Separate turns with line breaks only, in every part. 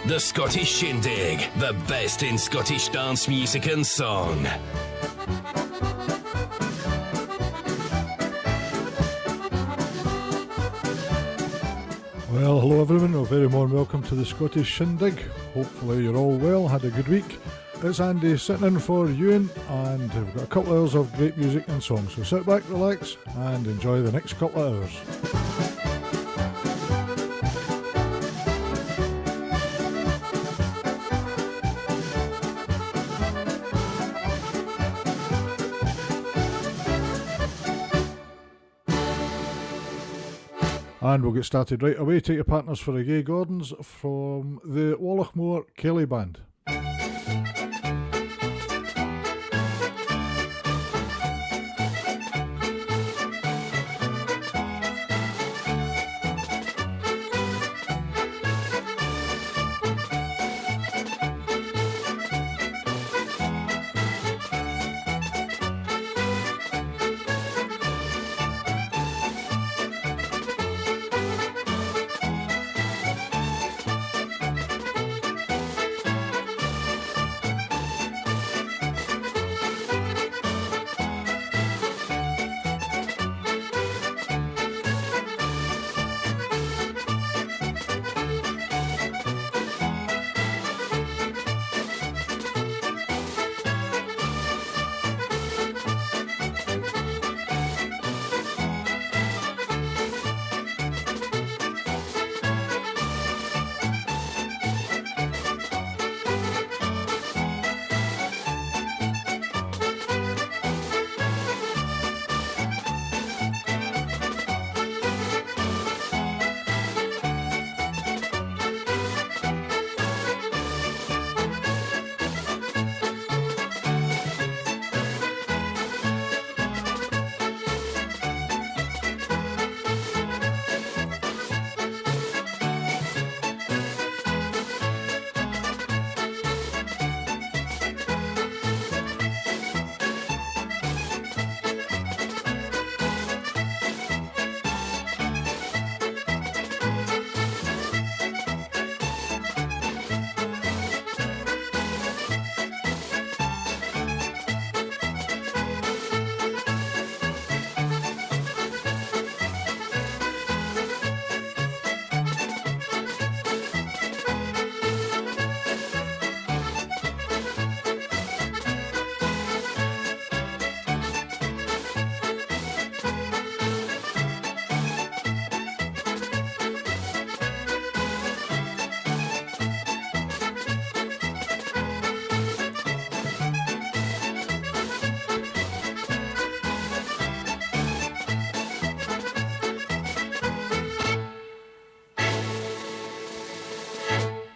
The Scottish Shindig, the best in Scottish dance music and song.
Well, hello everyone, a very warm welcome to the Scottish Shindig. Hopefully you're all well, had a good week. It's Andy sitting in for Ewan, and we've got a couple of hours of great music and songs, so sit back, relax and enjoy the next couple of hours. And we'll get started right away. Take your partners for the Gay Gordons from the Wallachmore Kelly Band.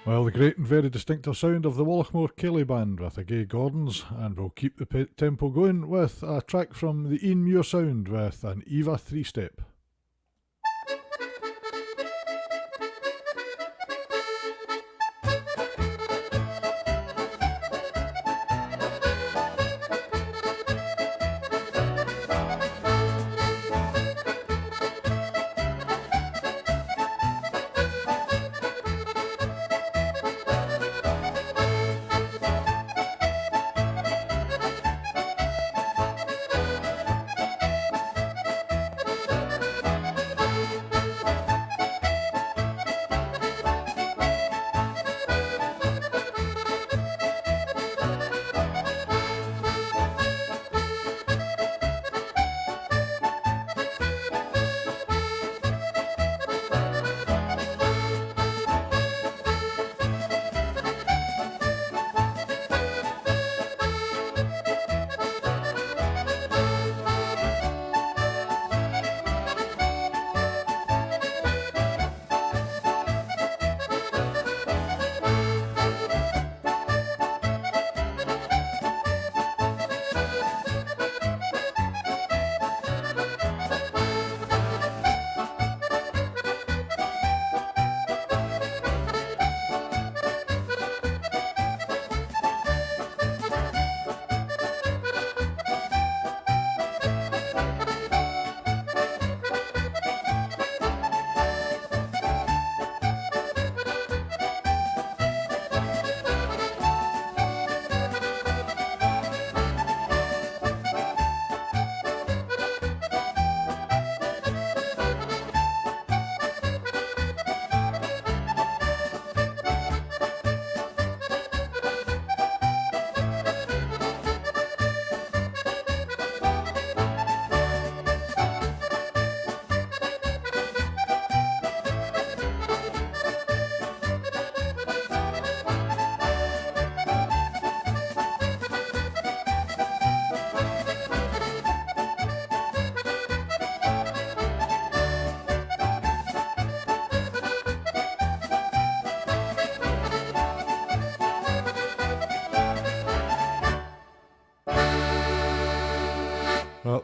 Well, the great and very distinctive sound of the Wallachmore Kelly Band with the Gay Gordons, and we'll keep the tempo going with a track from the Ian Muir Sound with an Eva three-step.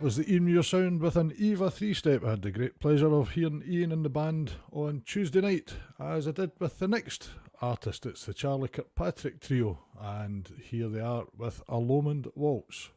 was the Ian Muir sound with an Eva 3-step. I had the great pleasure of hearing Ian and the band on Tuesday night, as I did with the next artist. It's the Charlie Kirkpatrick Trio, and here they are with a Lomond Waltz.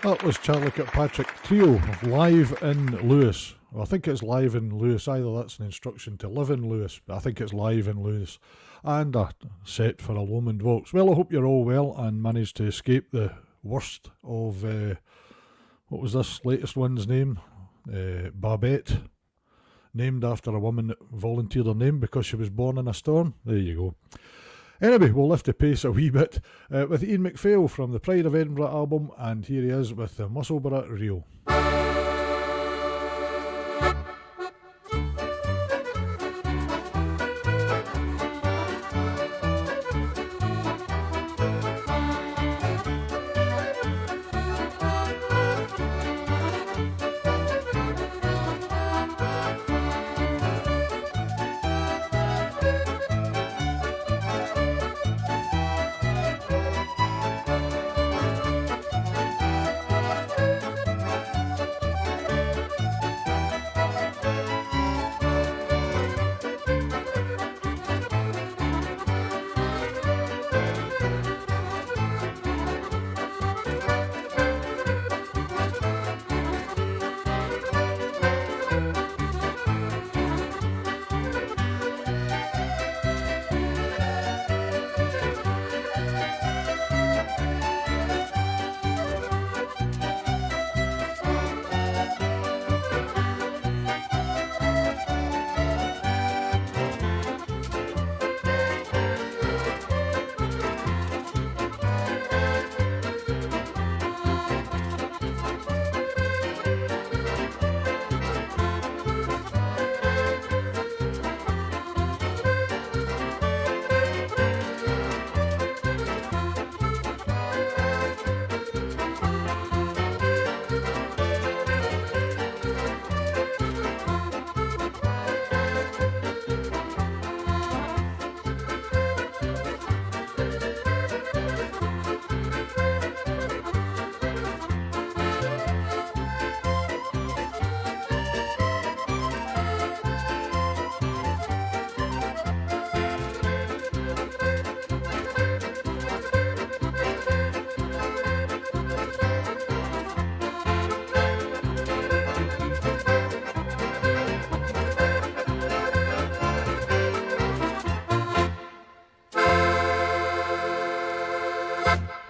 That was Charlie Kirkpatrick Trio live in Lewis Well, I think it's live in Lewis. Either that's an instruction to live in Lewis, but I think it's live in Lewis. And a set for a Lomond Waltz. Well, I hope you're all well and managed to escape the worst of, what was this latest one's name? Babette. Named after a woman that volunteered her name because she was born in a storm. There you go. Anyway, we'll lift the pace a wee bit with Ian McPhail from the Pride of Edinburgh album, and here he is with the Musselburgh Reel.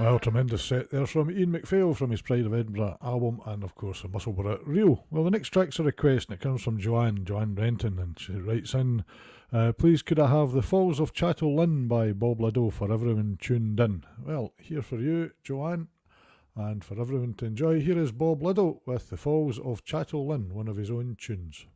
Well, tremendous set there from Ian McPhail from his Pride of Edinburgh album, and of course the Musselburgh Reel. Well, the next track's a request, and it comes from Joanne Renton, and she writes in, please could I have The Falls of Chattel Lynn by Bob Liddell for everyone tuned in. Well, here for you, Joanne, and for everyone to enjoy, here is Bob Liddell with The Falls of Chattel Lynn, one of his own tunes.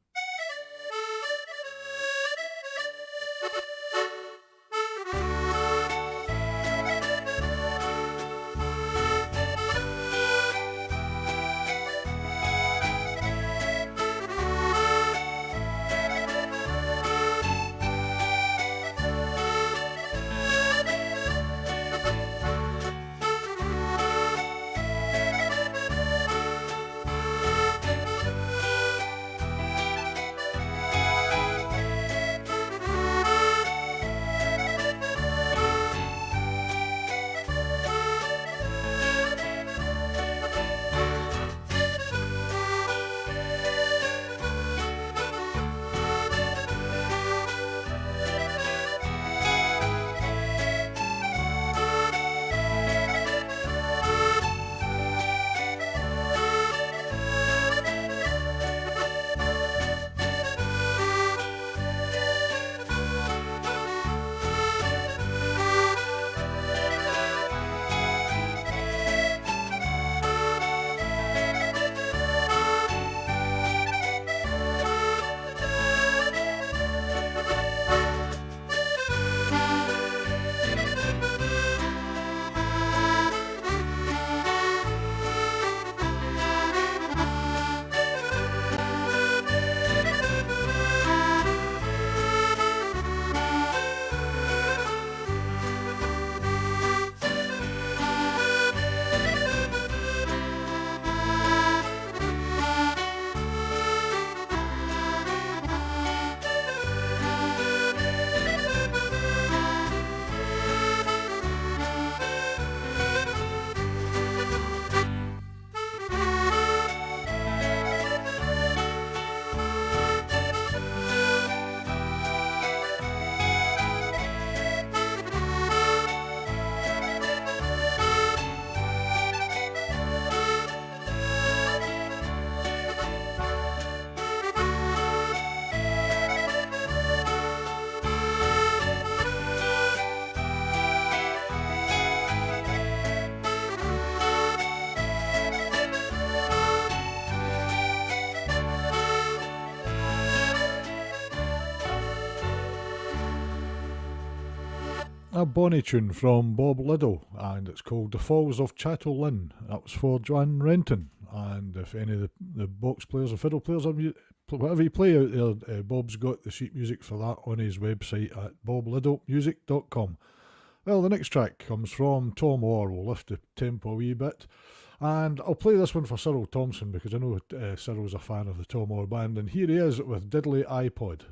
a bonny tune from Bob Liddell, and it's called The Falls of Chattel Lynn. That was for John Renton, and if any of the box players or fiddle players, whatever you play out there, Bob's got the sheet music for that on his website at bobliddlemusic.com. Well, the next track comes from Tom Orr. We'll lift the tempo a wee bit. And I'll play this one for Cyril Thompson because I know Cyril's a fan of the Tom Orr band. And here he is with Diddley iPod.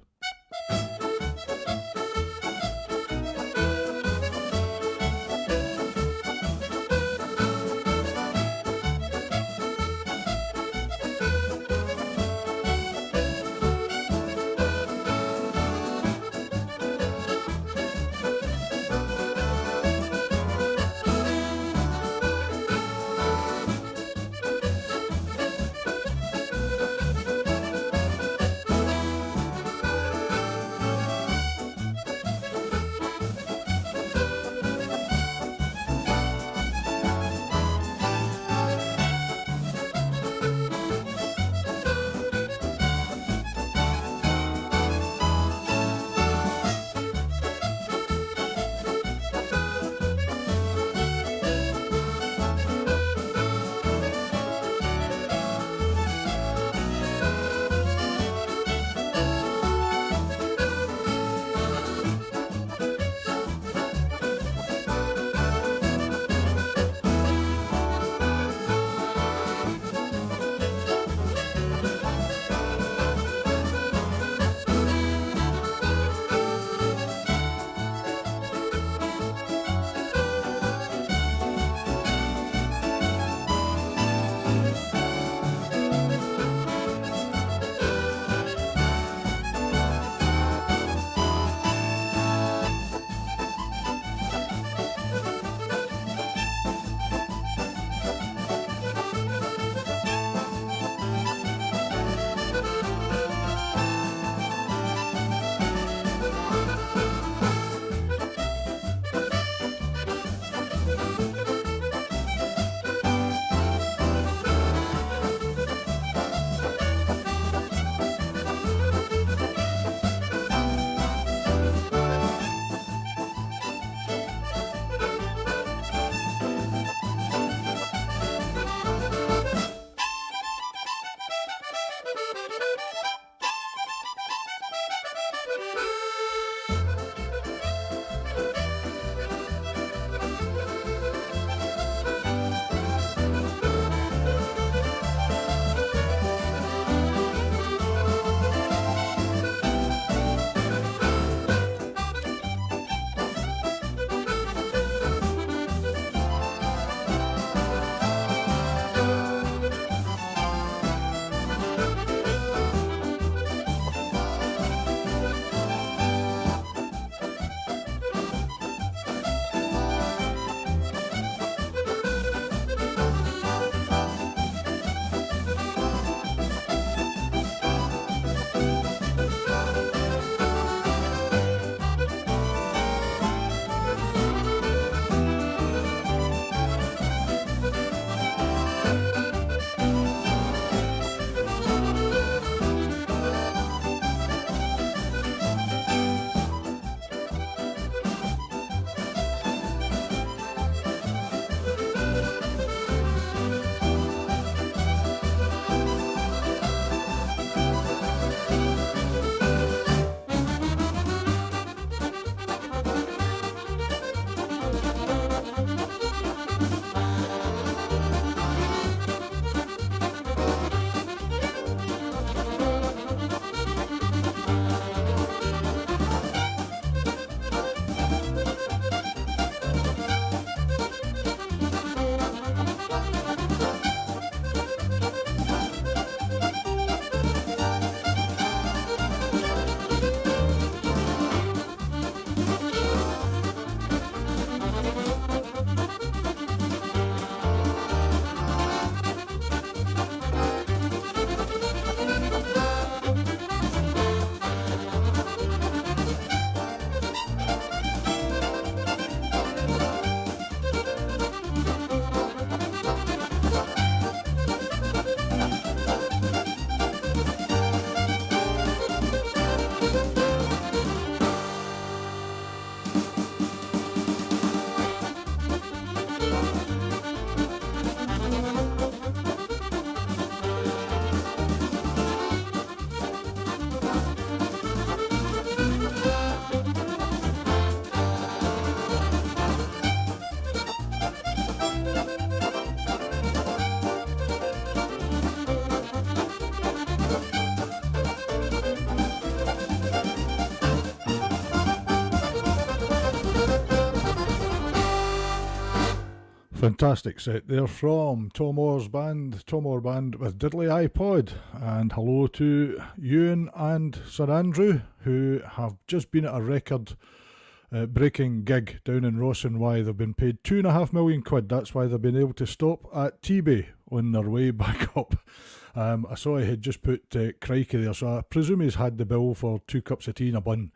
Fantastic set there from Tom Orr's band, Tom Orr Band with Diddley iPod. And hello to Ewan and Sir Andrew, who have just been at a record breaking gig down in Ross and Wye. They've been paid £2.5 million. That's why they've been able to stop at T-Bay on their way back up. I saw he had just put crikey there, so I presume he's had the bill for 2 cups of tea and a bun.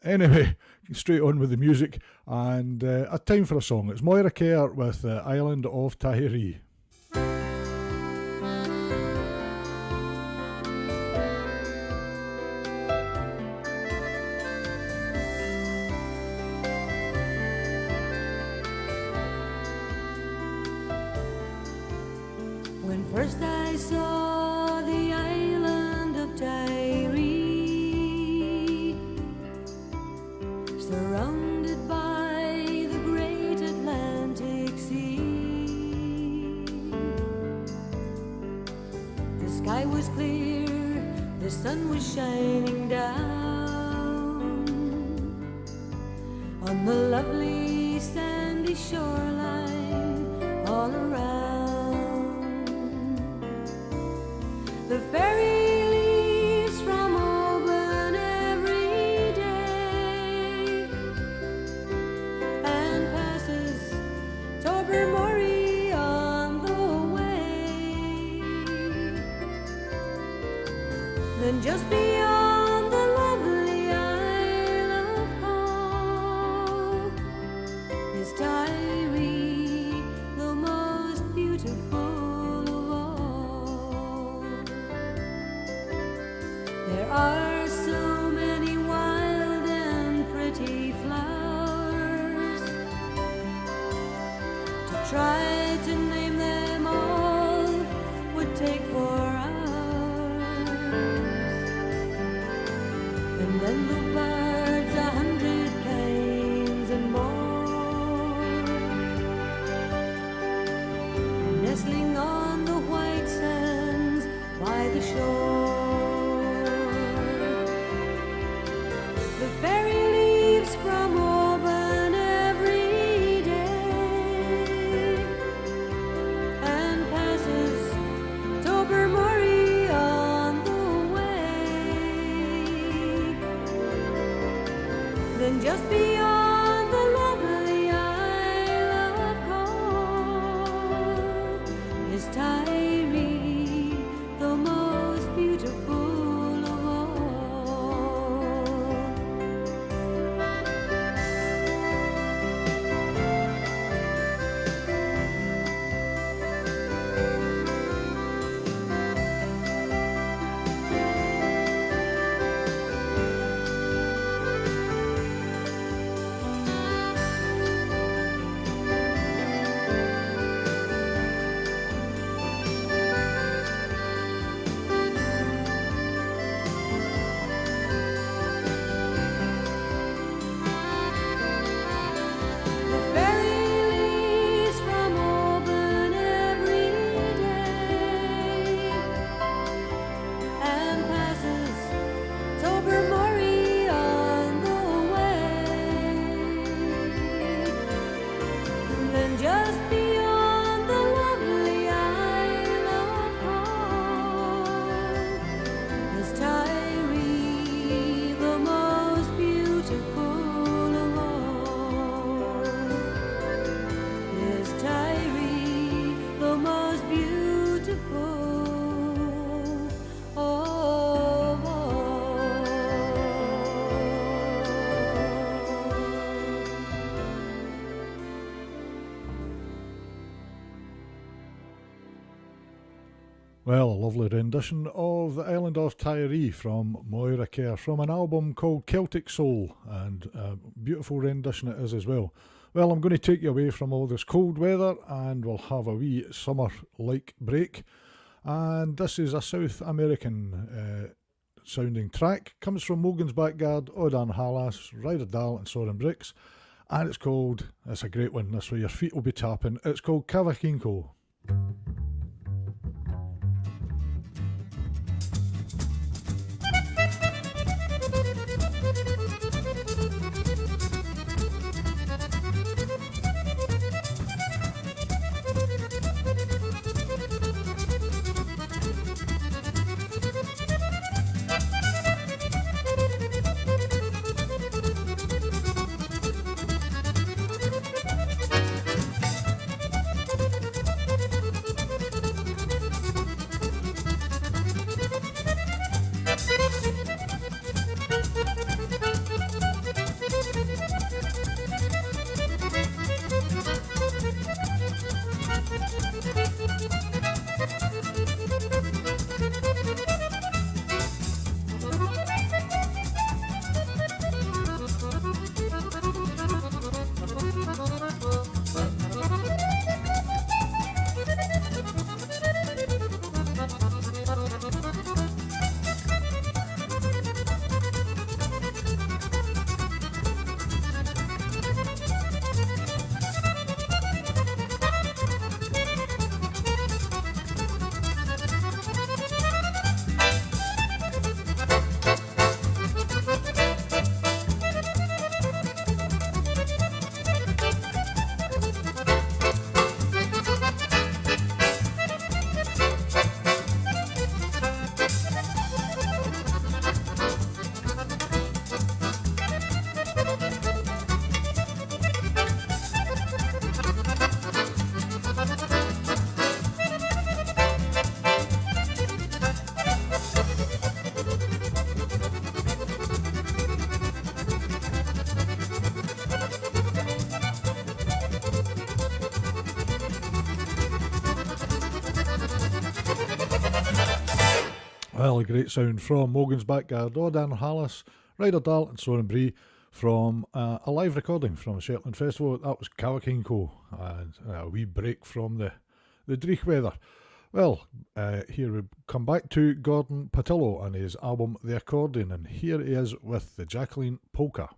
Anyway, straight on with the music, and a time for a song. It's Moira Kerr with the Island of Tiree.
When first I saw the island of Tiree, surrounded by the great Atlantic Sea, the sky was clear, the sun was shining down on the lovely sandy shoreline all around. The ferry leaves from Oban every day and passes Tobermory on the way. Then just beyond the lovely Isle of Call is Tiree, the most beautiful. There are so many wild and pretty flowers. To try to name them all would take 4 hours. And then the birds, 100 kinds and more, nestling on the white sands by the shore. The ferry leaves from Oban every day and passes Tobermory on the way. Then just beyond the lovely Isle of Call is Tiree, the most beautiful.
Well, a lovely rendition of the Island of Tiree from Moira Kerr from an album called Celtic Soul, and a beautiful rendition it is as well. Well, I'm going to take you away from all this cold weather and we'll have a wee summer-like break. And this is a South American sounding track. Comes from Mogan's Backyard, Odan Halas, Ryder Dahl and Soren Bricks. And it's called, it's a great one, this way your feet will be tapping, it's called Cavaquinho. Well, a great sound from Morgan's Backyard, Odan Hallis, Ryder Dart and Soren Bree from a live recording from a Shetland festival. That was Cawaking Co. And a wee break from the Dreich weather. Well, here we come back to Gordon Patillo and his album The Accordion, and here he is with the Jacqueline Polka.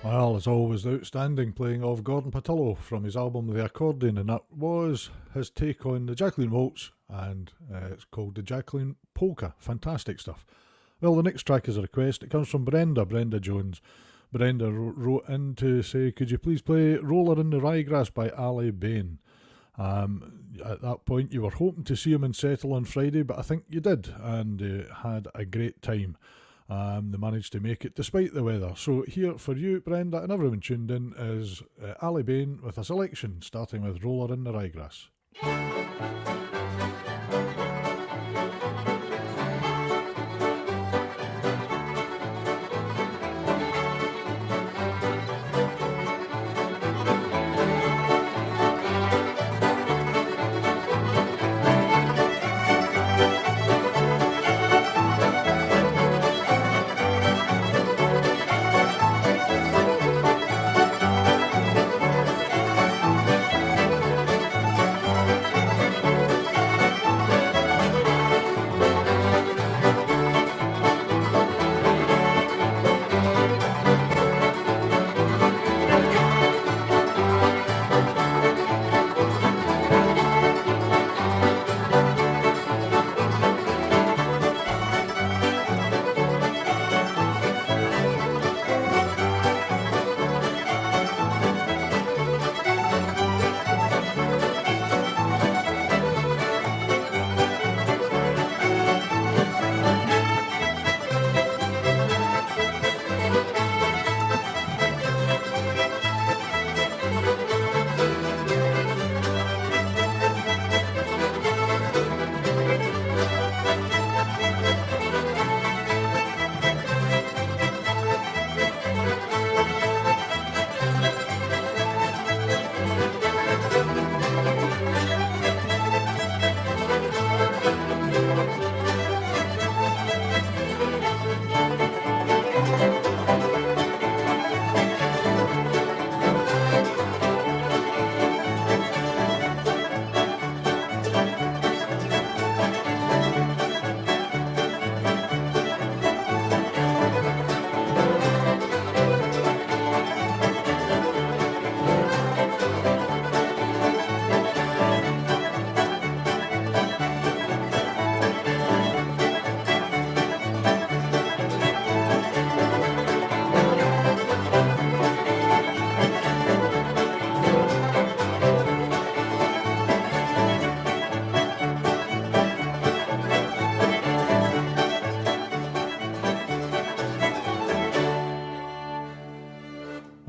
Well, as always, the outstanding playing of Gordon Patillo from his album The Accordion, and that was his take on the Jacqueline Waltz, and it's called the Jacqueline Polka. Fantastic stuff. Well, the next track is a request. It comes from Brenda Jones. Brenda wrote in to say, could you please play Roller in the Ryegrass by Ali Bain? At that point, you were hoping to see him in Settle on Friday, but I think you did, and had a great time. They managed to make it despite the weather. So here for you, Brenda, and everyone tuned in, is Ali Bain with a selection starting with Roller in the Ryegrass.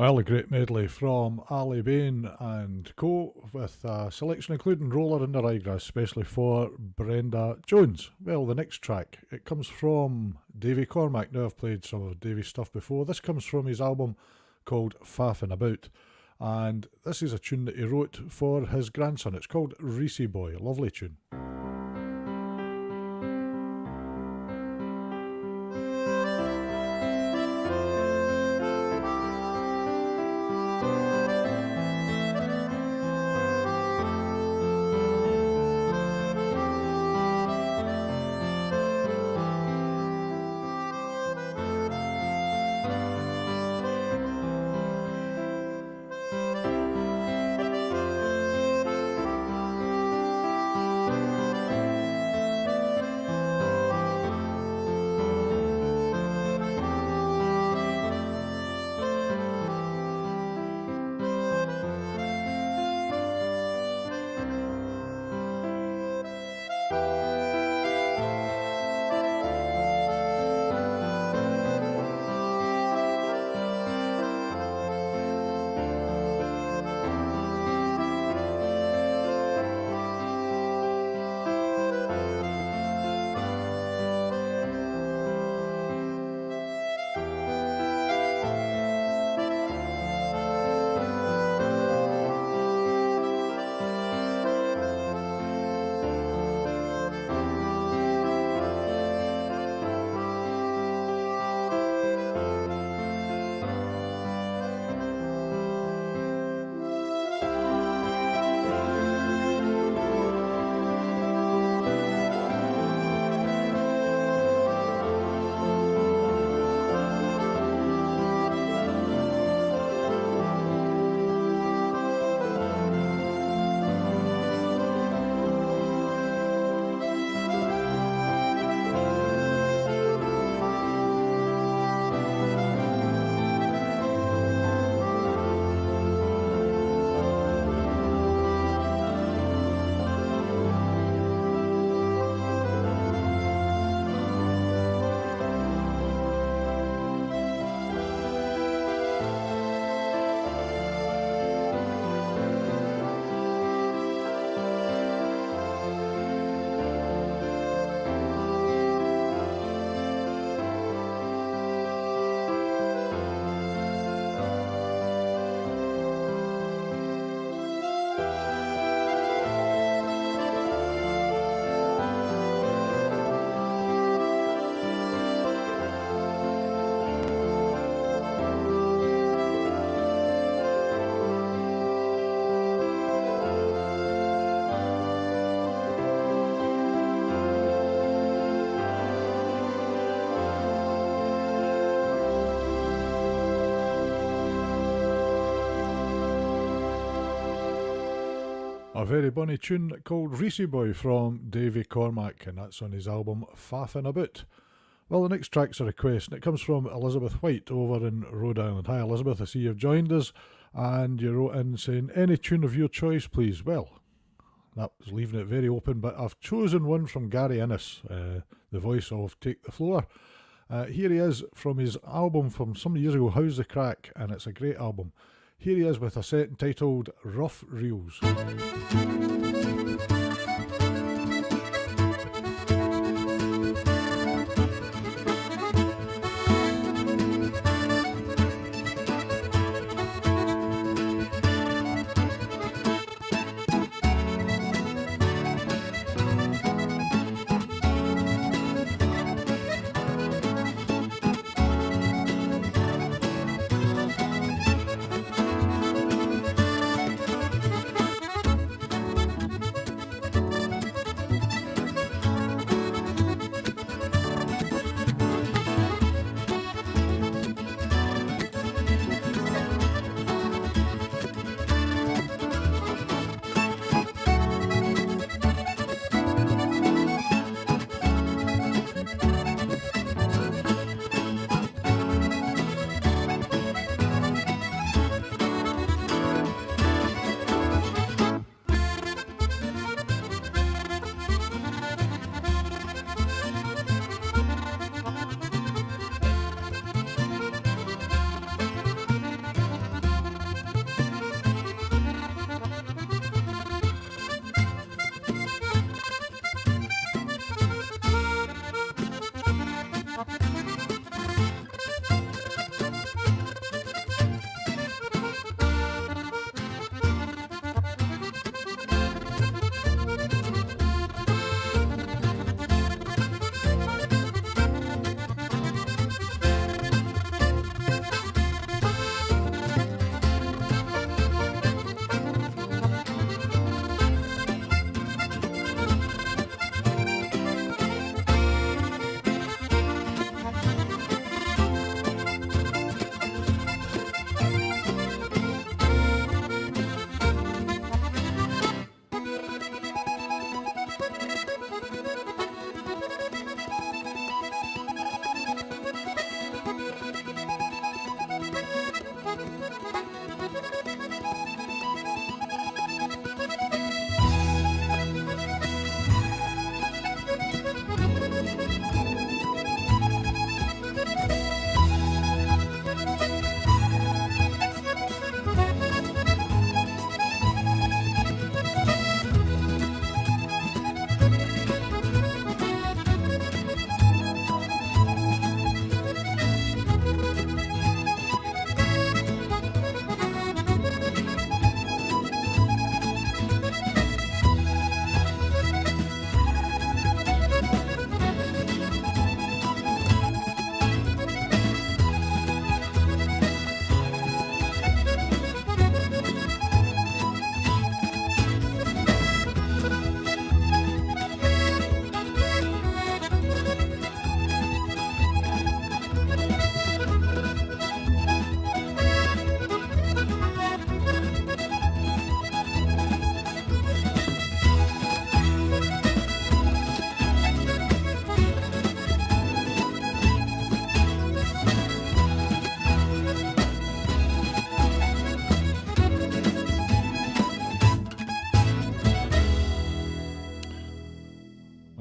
Well, a great medley from Ali Bain and co. with a selection including Roller in the Ryegrass, especially for Brenda Jones. Well, the next track, it comes from Davy Cormack. Now, I've played some of Davy's stuff before. This comes from his album called Faffin' About, and this is a tune that he wrote for his grandson. It's called Reese Boy. Lovely tune.
Reese
A very bonny tune called Reecy Boy from Davy Cormack, and that's on his album Faffin' About. Well, the next track's a request, and it comes from Elizabeth White over in Rhode Island. Hi Elizabeth, I see you've joined us, and you wrote in saying, any tune of your choice please. Well, that was leaving it very open, but I've chosen one from Gary Innes, the voice of Take the Floor. Here he is from his album from some years ago, How's the Crack, and it's a great album. Here he is with a set entitled Rough Reels.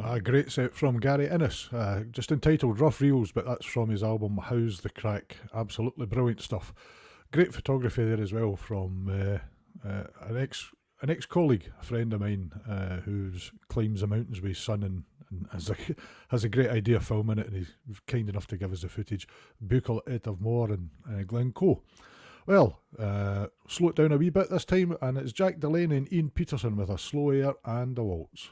A great set from Gary Innes, just entitled Rough Reels, but that's from his album How's the Crack. Absolutely brilliant stuff. Great photography there as well from an ex colleague, a friend of mine, who climbs the mountains with his son and has a great idea of filming it, and he's kind enough to give us the footage. Buchel et of Moor and Glencoe. Well, slow it down a wee bit this time, and it's Jack Delaney and Ian Peterson with a slow air and a waltz.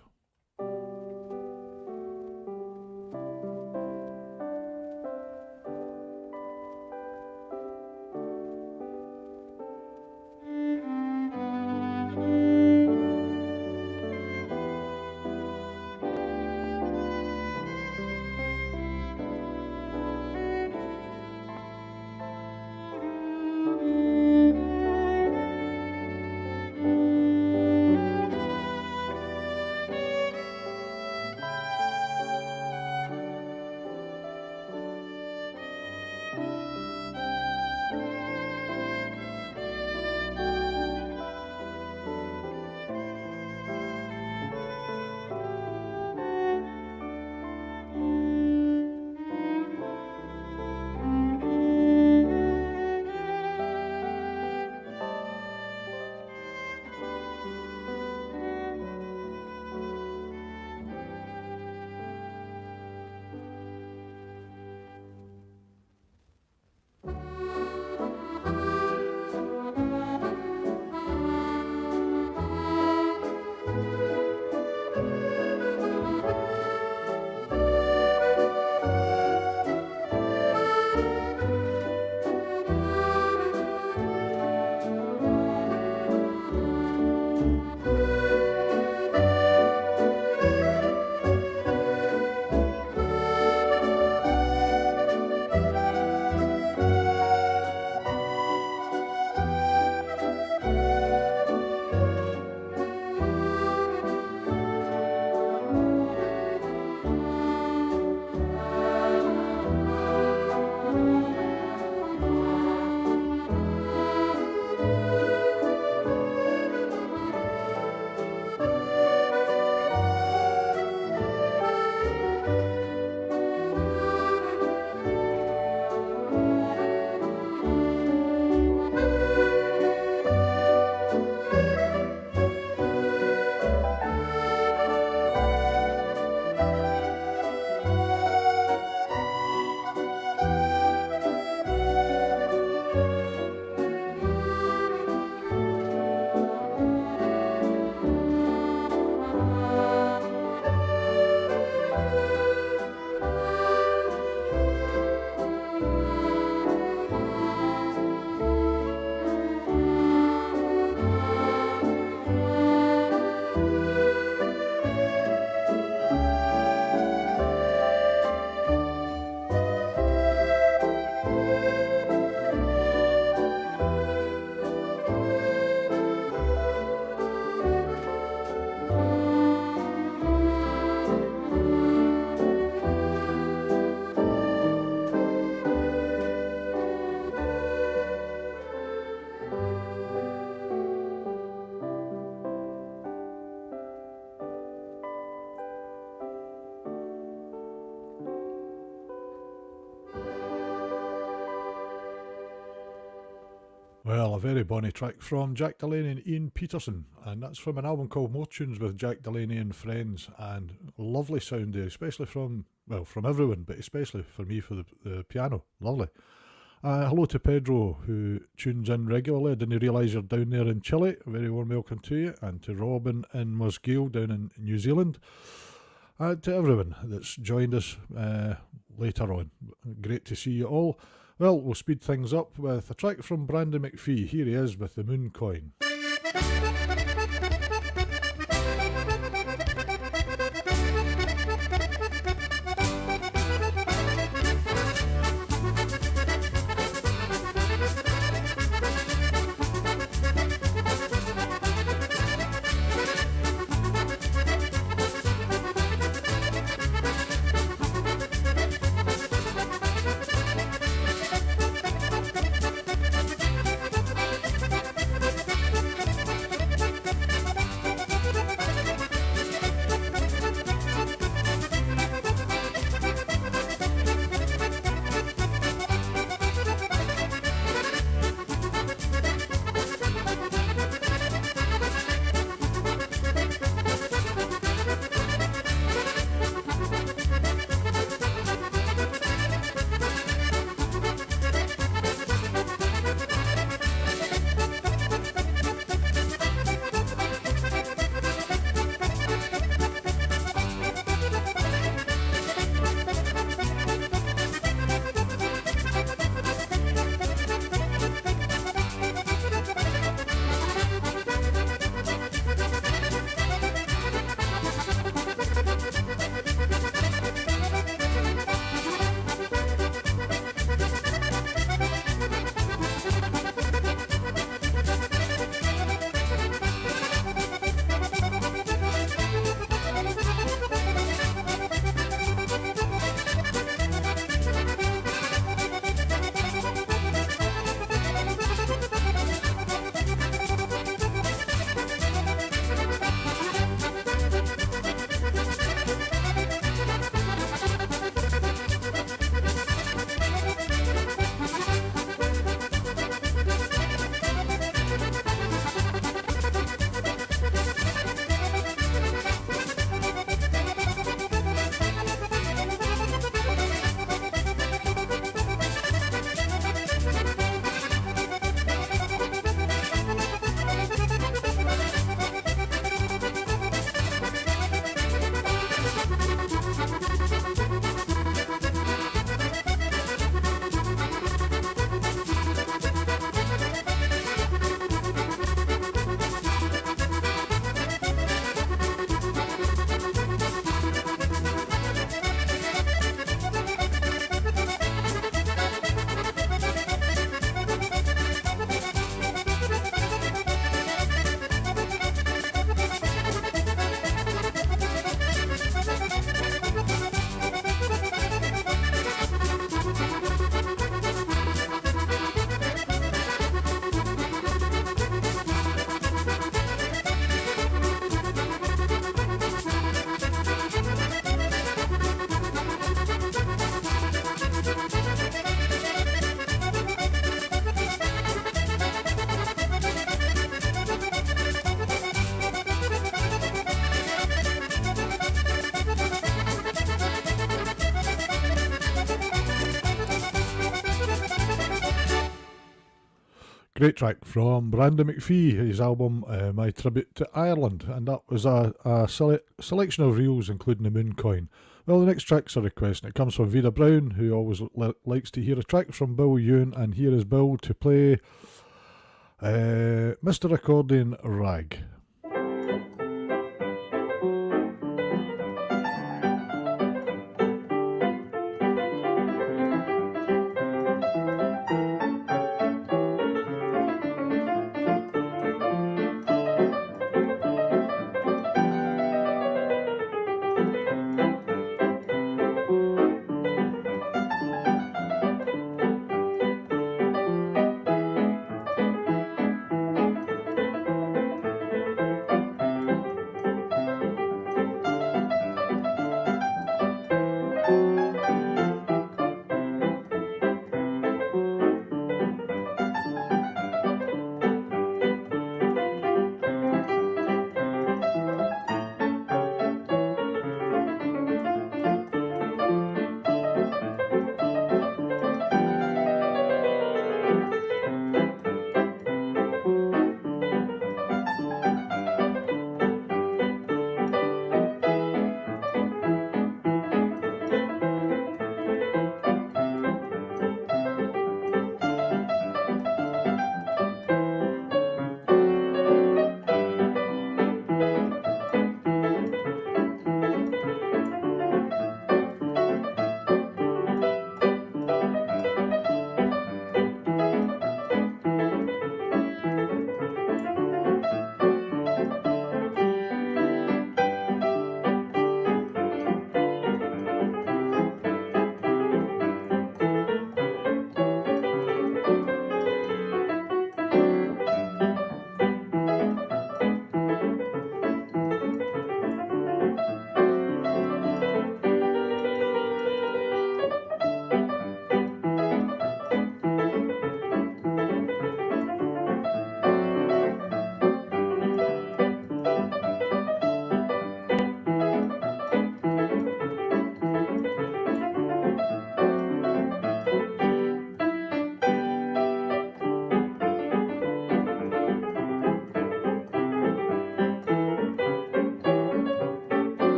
Well, a very bonny track from Jack Delaney and Ian Peterson, and that's from an album called More Tunes with Jack Delaney and Friends, and lovely sound there, especially from, well, from everyone, but especially for me for the piano. Lovely. Hello to Pedro, who tunes in regularly. I didn't realise you're down there in Chile. A very warm welcome to you, and to Robin and Musgiel down in New Zealand. To everyone that's joined us later on. Great to see you all. Well, we'll speed things up with a track from Brandon McPhee. Here he is with the Moon Coin. Great track from Brandon McPhee, his album My Tribute to Ireland, and that was a selection of reels including the Moon Coin. Well, the next track's a request, and it comes from Vida Brown, who always likes to hear a track from Bill Ewan, and here is Bill to play Mr. Accordion Rag.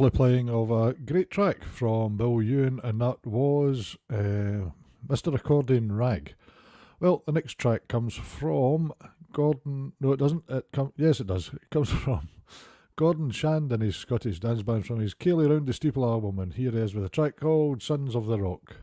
lovely playing of a great track from Bill Ewan, and that was Mr. Accordion Rag. Well, the next track comes from Gordon. No, it doesn't. Yes, it does. It comes from Gordon Shand and his Scottish dance band from his Cayley Round the Steeple album, and here he is with a track called Sons of the Rock.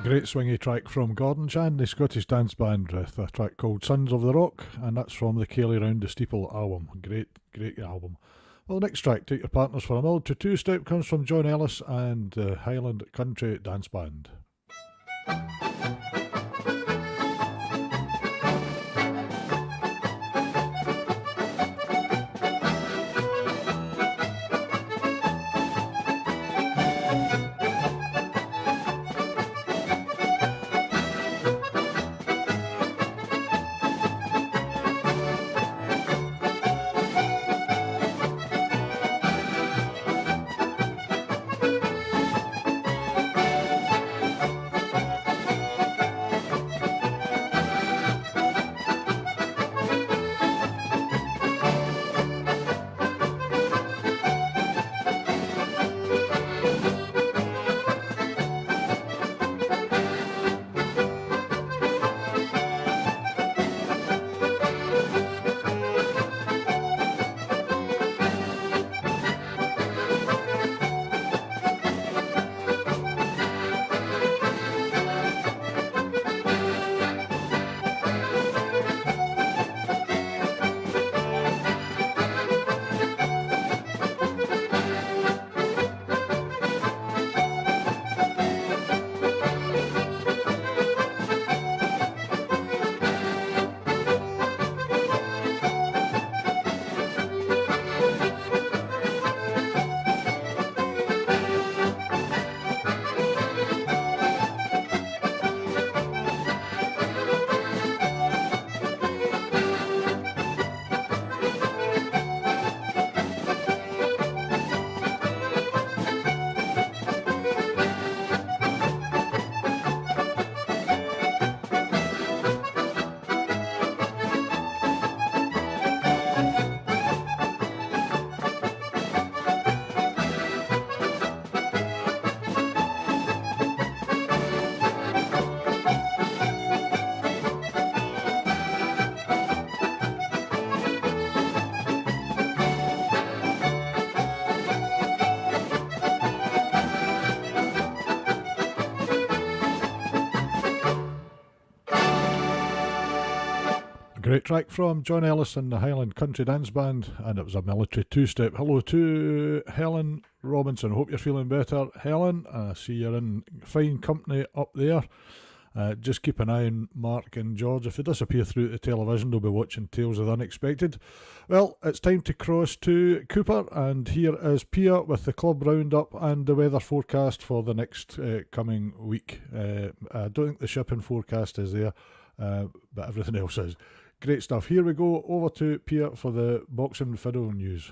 Great swingy track from Gordon Chan, the Scottish dance band, with a track called Sons of the Rock, and that's from the Cayley Round the Steeple album. Great album. Well, the next track, Take Your Partners for a Military Two-Step, comes from John Ellis and the Highland Country Dance Band. Great track from John Ellis and the Highland Country Dance Band, and it was a military two-step. Hello to Helen Robinson. Hope you're feeling better, Helen. I see you're in fine company up there. Just keep an eye on Mark and George. If they disappear through the television, they'll be watching Tales of the Unexpected. Well, it's time to cross to Cooper, and here is Pia with the club roundup and the weather forecast for the next coming week. I don't think the shipping forecast is there, but everything else is. Great stuff. Here we go. Over to Pia for the Boxing Fiddle News.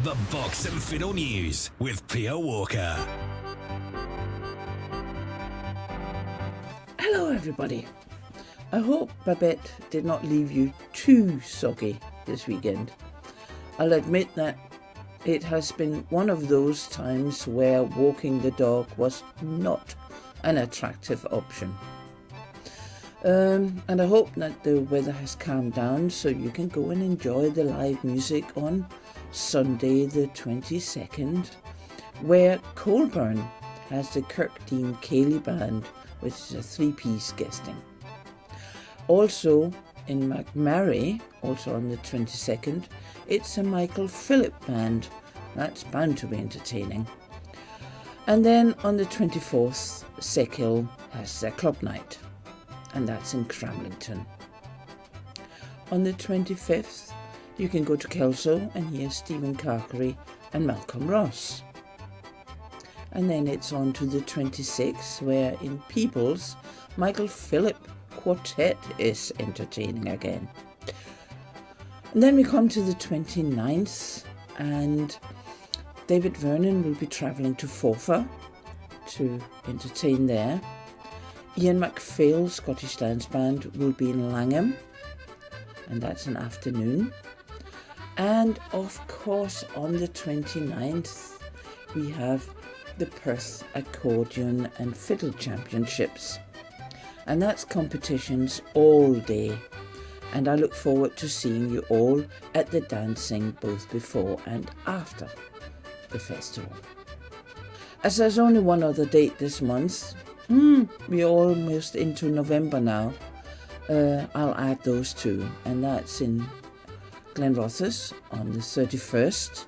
The Box and Fiddle News with Pia Walker.
Hello everybody. I hope Babette did not leave you too soggy this weekend. I'll admit that it has been one of those times where walking the dog was not an attractive option. And I hope that the weather has calmed down so you can go and enjoy the live music on Sunday the 22nd, where Colburn has the Kirkdean Cayley Band, which is a three-piece guesting. Also in McMurray, also on the 22nd, it's a Michael Phillip Band. That's bound to be entertaining. And then on the 24th, Seckhill has their club night, and that's in Cramlington. On the 25th, you can go to Kelso and hear Stephen Carkery and Malcolm Ross. And then it's on to the 26th, where in Peebles, Michael Phillip Quartet is entertaining again. And then we come to the 29th, and David Vernon will be travelling to Forfar to entertain there. Ian MacPhail's Scottish Dance Band will be in Langham, and that's an afternoon. And of course on the 29th we have the Perth Accordion and Fiddle Championships, and that's competitions all day, and I look forward to seeing you all at the dancing both before and after the festival. As there's only one other date this month, we're almost into November now, I'll add those two, and that's in Glenrothes on the 31st,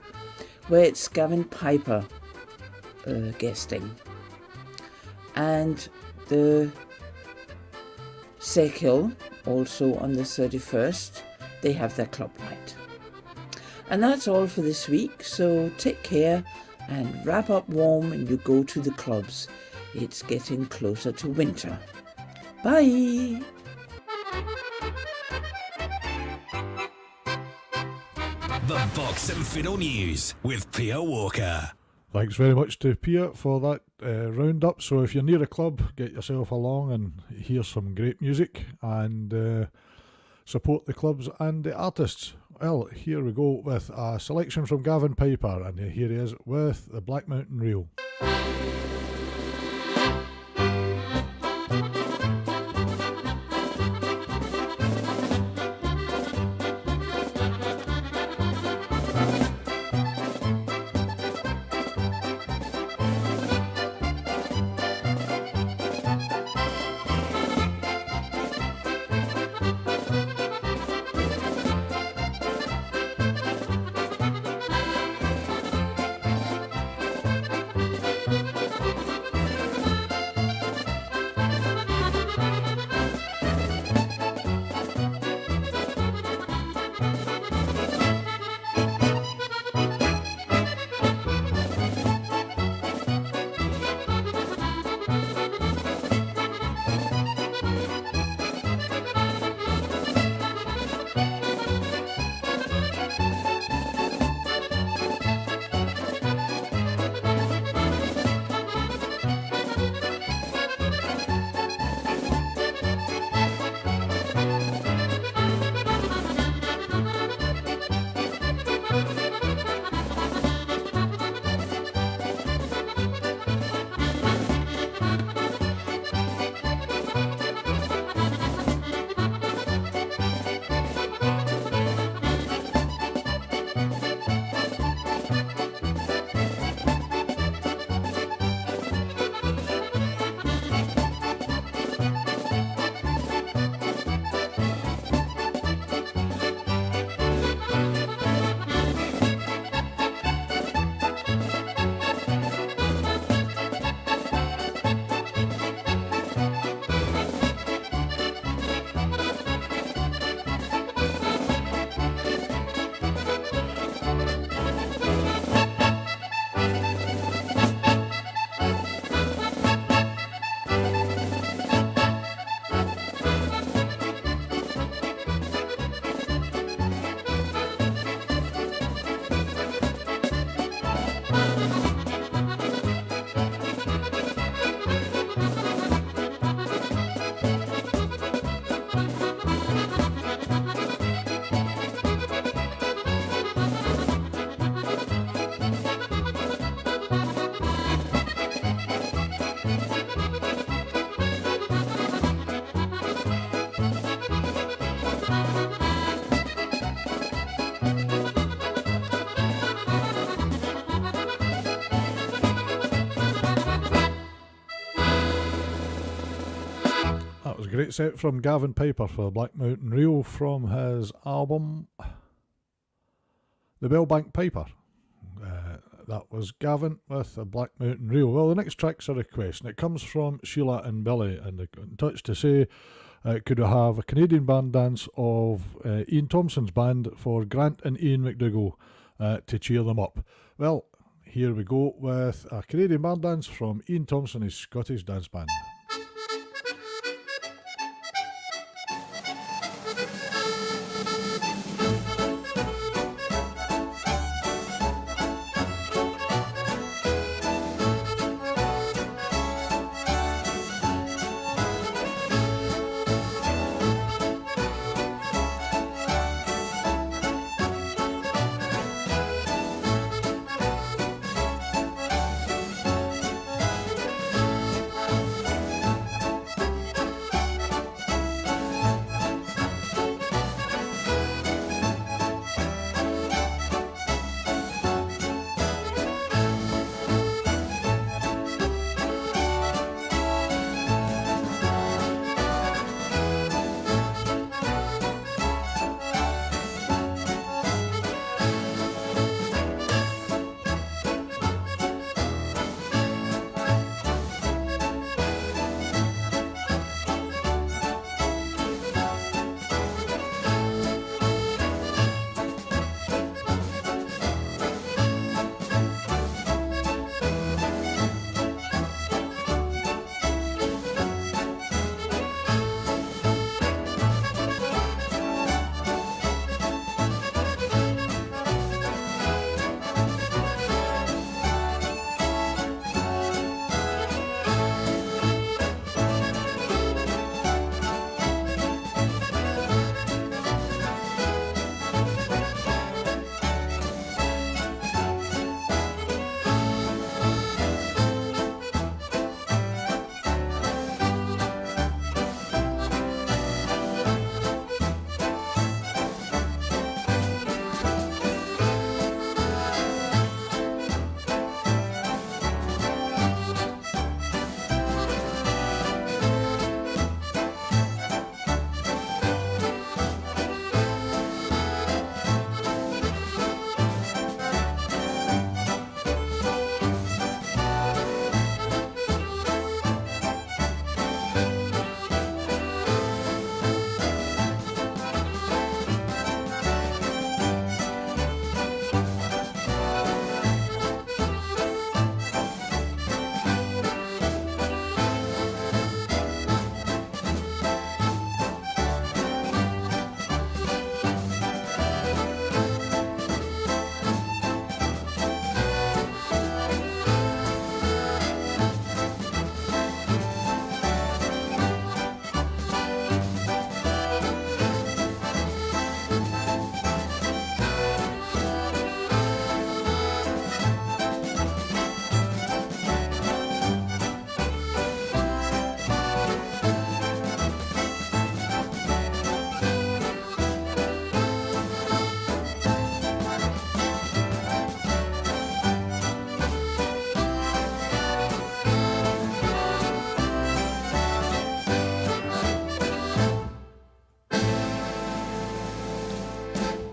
where it's Gavin Piper guesting, and the Seckhill also on the 31st, they have their club night. And that's all for this week, so take care and wrap up warm and you go to the clubs. It's getting closer to winter. Bye!
The Box and Fiddle News with Pia Walker.
Thanks very much to Pia for that roundup. So if you're near a club, get yourself along and hear some great music and support the clubs and the artists. Well, here we go with a selection from Gavin Piper, and here he is with the Black Mountain Reel. great set from Gavin Piper for Black Mountain Reel from his album The Bellbank Piper. That was Gavin with a Black Mountain Reel. Well, the next track's a request, and it comes from Sheila and Billy, and they got in touch to say, could we have a Canadian band dance of Ian Thompson's band for Grant and Ian McDougall to cheer them up? Well, here we go with a Canadian band dance from Ian Thompson and his Scottish dance band.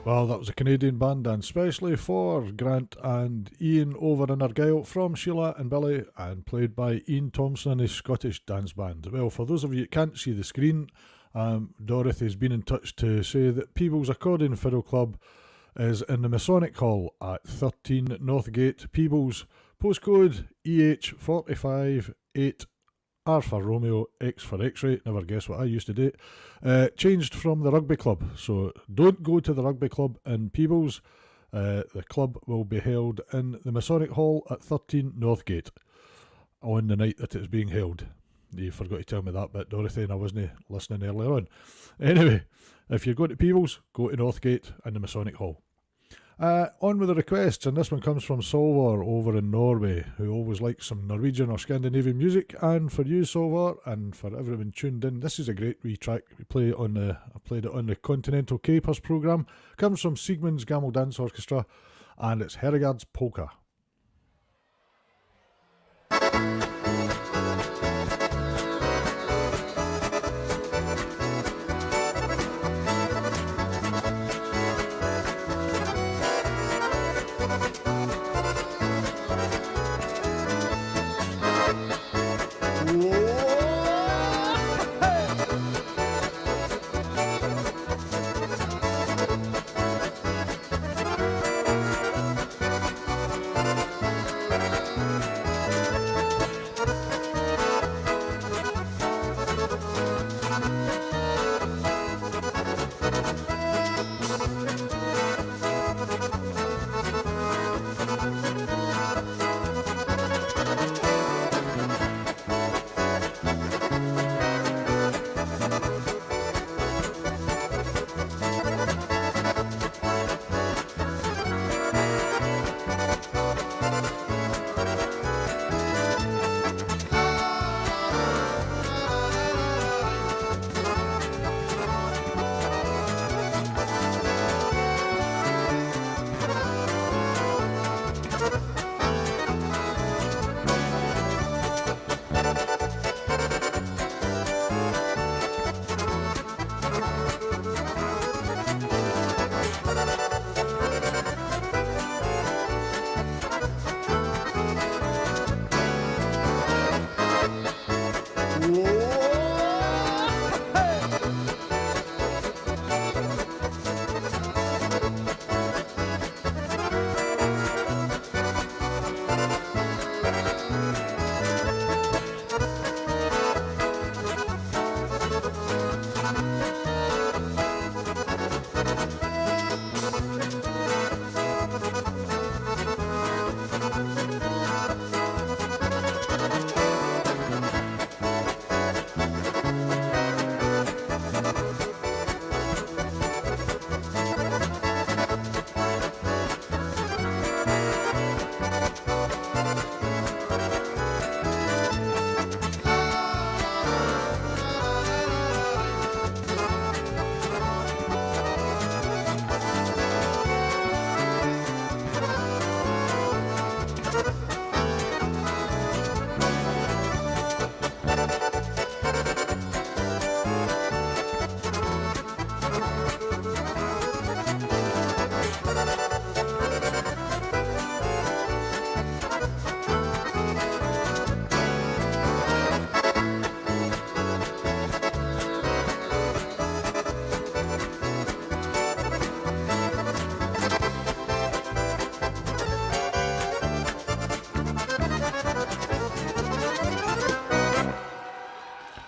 Well, that was a Canadian band dance, especially for Grant and Ian over in Argyll from Sheila and Billy, and played by Ian Thompson and his Scottish dance band. Well, for those of you that can't see the screen, Dorothy's been in touch to say that Peebles Accordion Fiddle Club is in the Masonic Hall at 13 Northgate, Peebles, postcode EH45 8 R for Romeo, X for X-ray, never guess what I used to do. Changed from the rugby club, so don't go to the rugby club in Peebles. The club will be held in the Masonic Hall at 13 Northgate on the night that it's being held. You forgot to tell me that bit, Dorothy, and I wasn't listening earlier on. Anyway, if you're going to Peebles, go to Northgate and the Masonic Hall. On with the requests, and this one comes from Solvar over in Norway, who always likes some Norwegian or Scandinavian music. And for you, Solvar, and for everyone tuned in, this is a great wee track we play on I played it on the Continental Capers programme. Comes from Sigmund's Gammal Dance Orchestra, and it's Herregard's Polka.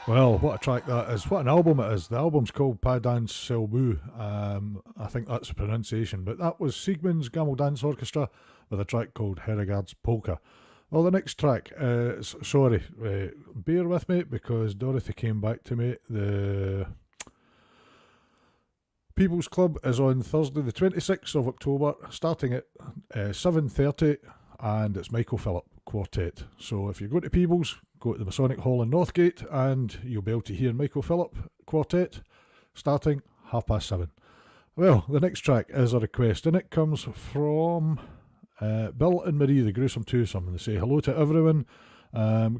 Well, what a track that is. What an album it is. The album's called Pas Dans Selbu. I think that's the pronunciation. But that was Siegmund's Gamel Dance Orchestra with a track called Herregard's Polka. Well, the next track, bear with me because Dorothy came back to me. The People's Club is on Thursday the 26th of October, starting at 7:30, and it's Michael Phillip Quartet. So if you're going to Peebles, go to the Masonic Hall in Northgate and you'll be able to hear Michael Phillip Quartet starting 7:30. Well, the next track is a request and it comes from Bill and Marie, the Gruesome Twosome. They say, hello to everyone.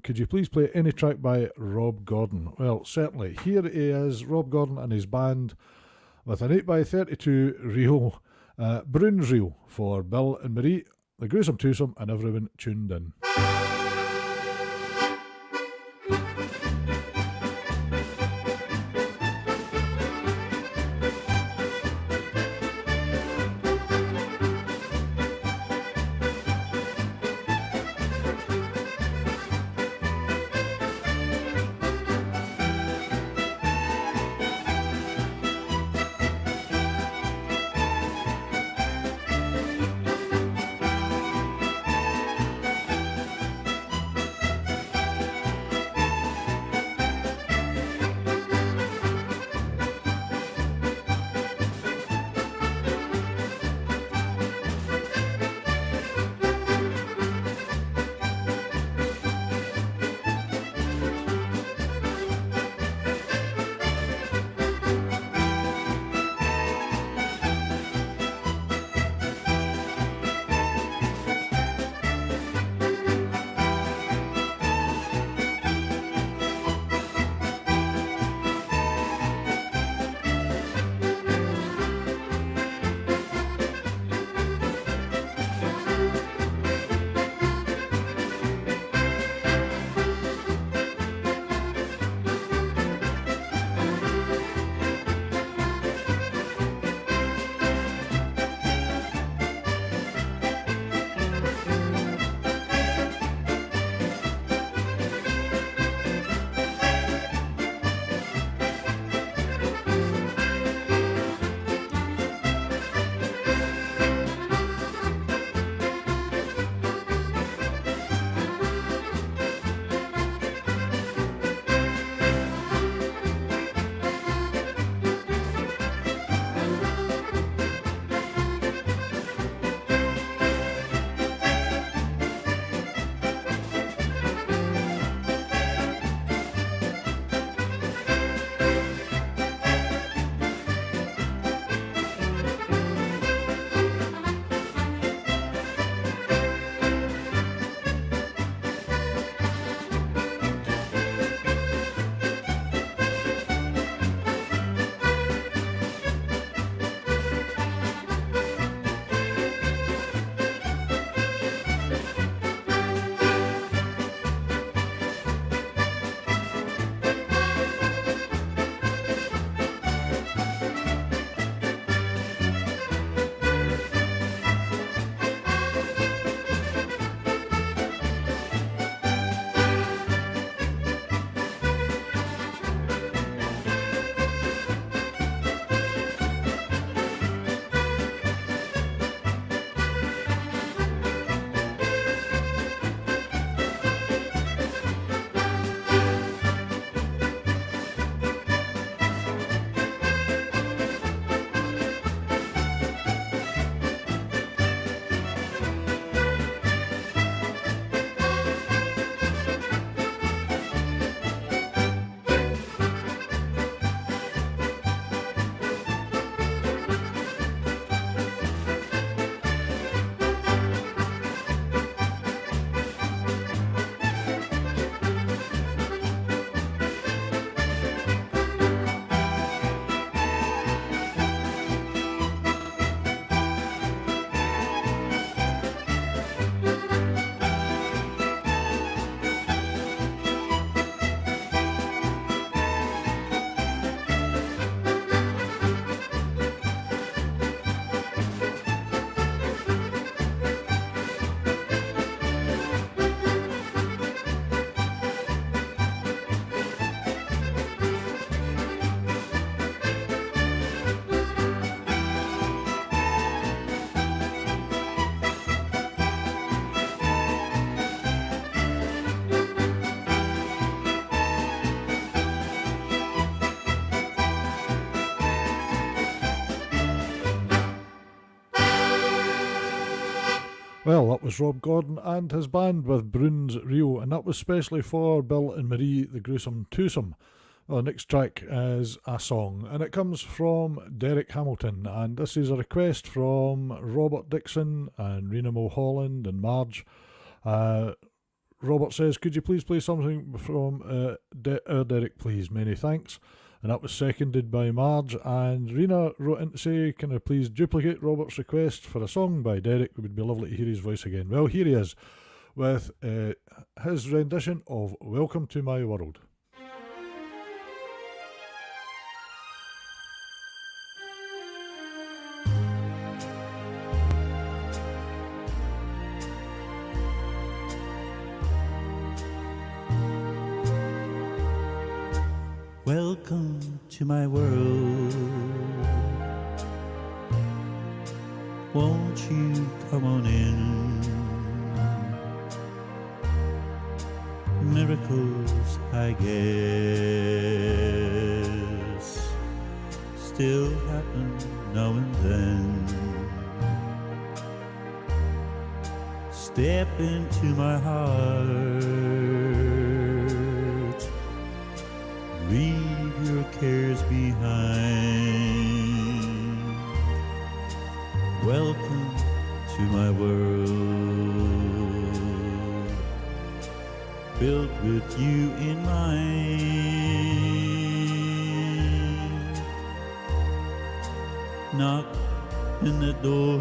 Could you please play any track by Rob Gordon? Well, certainly. Here he is, Rob Gordon and his band with an 8x32 reel, Bruins reel for Bill and Marie, the Gruesome Twosome, and everyone tuned in. Well, that was Rob Gordon and his band with Bruins Rio, and that was specially for Bill and Marie the Gruesome Twosome. Well, the next track is a song, and it comes from Derek Hamilton, and this is a request from Robert Dixon and Rena Mulholland and Marge. Robert says, could you please play something from Derek, please? Many thanks. And that was seconded by Marge, and Rena wrote in to say, can I please duplicate Robert's request for a song by Derek? It would be lovely to hear his voice again. Well, here he is with his rendition of Welcome to My World.
Welcome to my world. Won't you come on in? Miracles, I guess, still happen now and then. Step into my heart. Leave your cares behind. Welcome to my world, built with you in mind. Knock and the door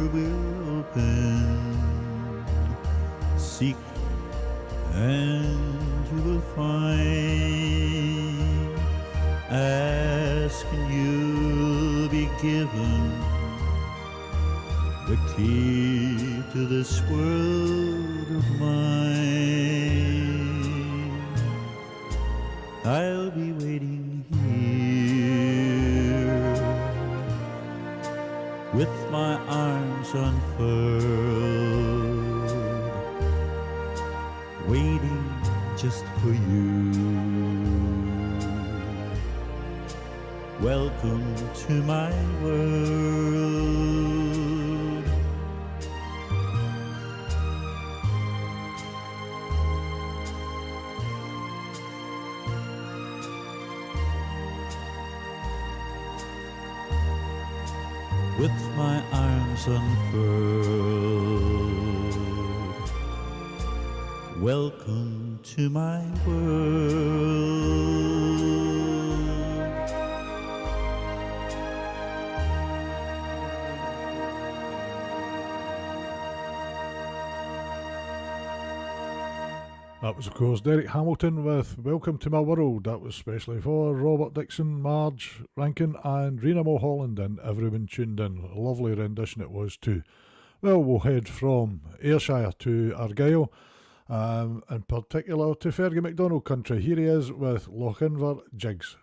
will open. Seek and you will find. Ask and you'll be given the key to this world of mine. I'll be waiting here with my arms unfurled, waiting just for you. Welcome to my world. With my arms unfurled, welcome to my world.
That was, of course, Derek Hamilton with Welcome to My World. That was specially for Robert Dixon, Marge Rankin and Rena Mulholland, and everyone tuned in. A lovely rendition it was too. Well, we'll head from Ayrshire to Argyll, in particular to Fergie MacDonald country. Here he is with Lochinver Jigs.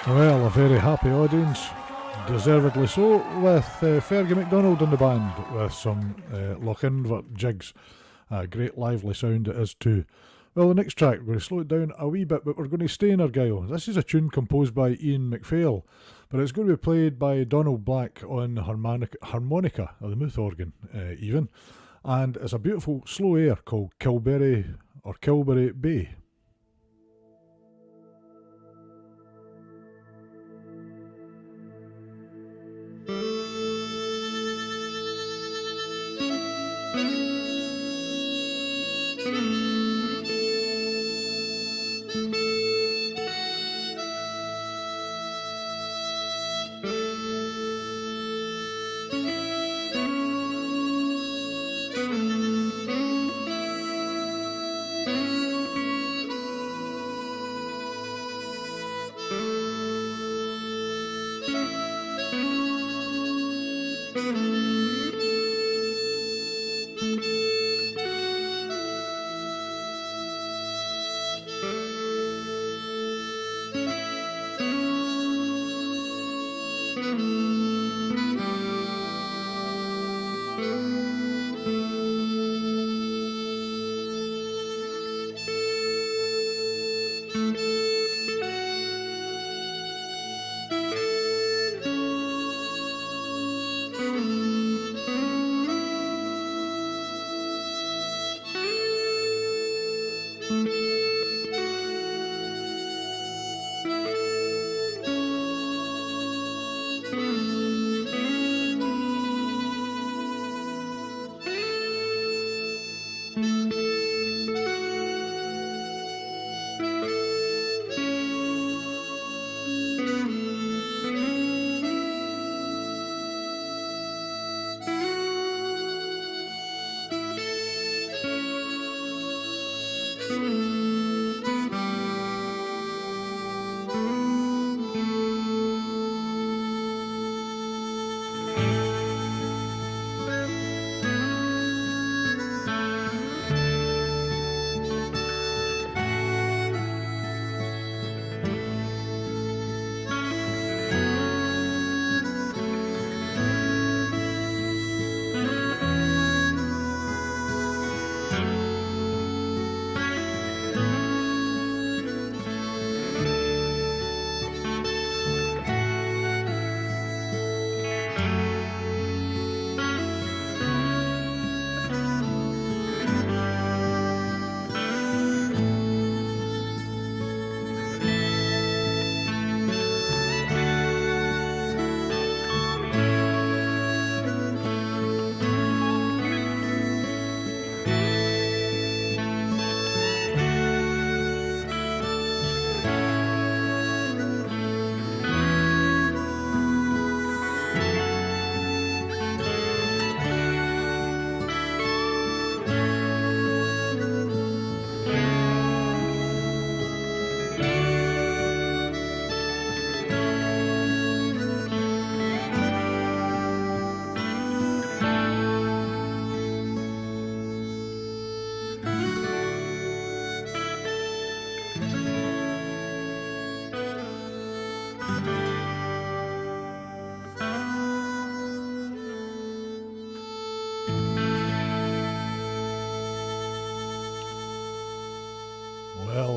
Well, a very happy audience, deservedly so, with Fergie MacDonald in the band with some Loch-Invert jigs. A great lively sound it is too. Well, the next track, we're going to slow it down a wee bit, but we're going to stay in Argyll. This is a tune composed by Ian MacPhail, but it's going to be played by Donald Black on harmonica, or the mouth organ even, and it's a beautiful slow air called Kilberry Bay.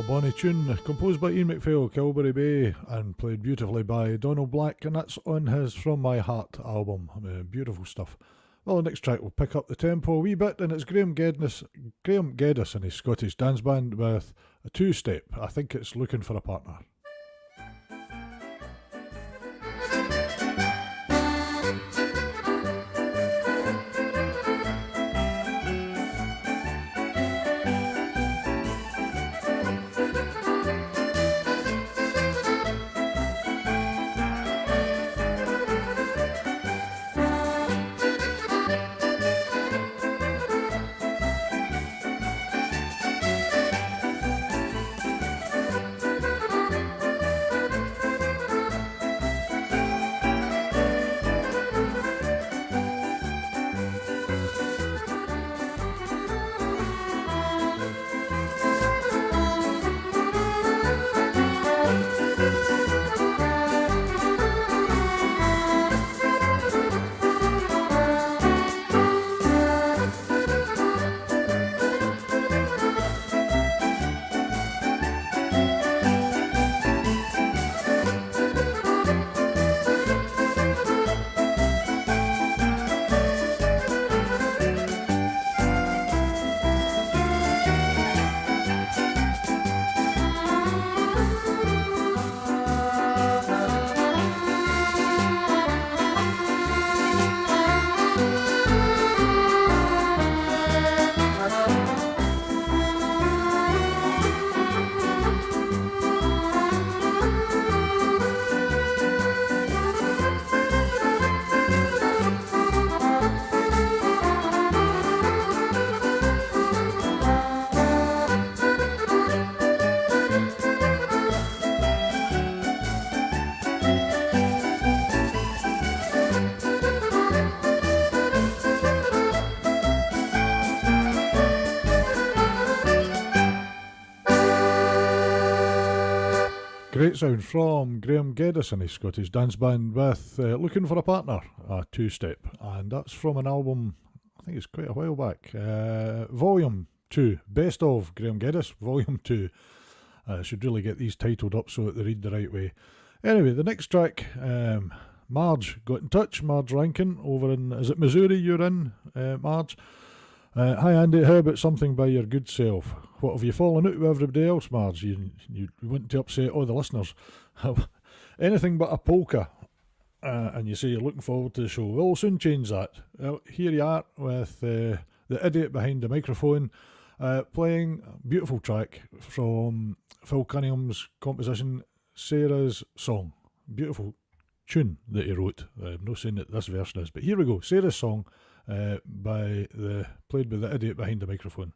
Bonnie tune, composed by Ian MacPhail, Kilberry Bay, and played beautifully by Donald Black, and that's on his From My Heart album. Beautiful stuff. Well, the next track will pick up the tempo a wee bit, and it's Graham Geddes and his Scottish dance band with a two-step. I think it's Looking for a Partner. great sound from Graham Geddes and his Scottish dance band with Looking for a Partner, a two-step. And that's from an album, I think it's quite a while back, Volume 2, Best of Graham Geddes, Volume 2. Should really get these titled up so that they read the right way. Anyway, the next track, Marge got in touch, Marge Rankin, over in, is it Missouri you're in, Marge? Hi Andy, how about something by your good self? What, have you fallen out with everybody else, Marge? You want to upset all the listeners. Anything but a polka. And you say you're looking forward to the show. We'll soon change that. Well, here you are with the idiot behind the microphone, playing a beautiful track from Phil Cunningham's composition, Sarah's Song. Beautiful tune that he wrote. I'm not saying that this version is, but here we go. Sarah's Song, played by the idiot behind the microphone.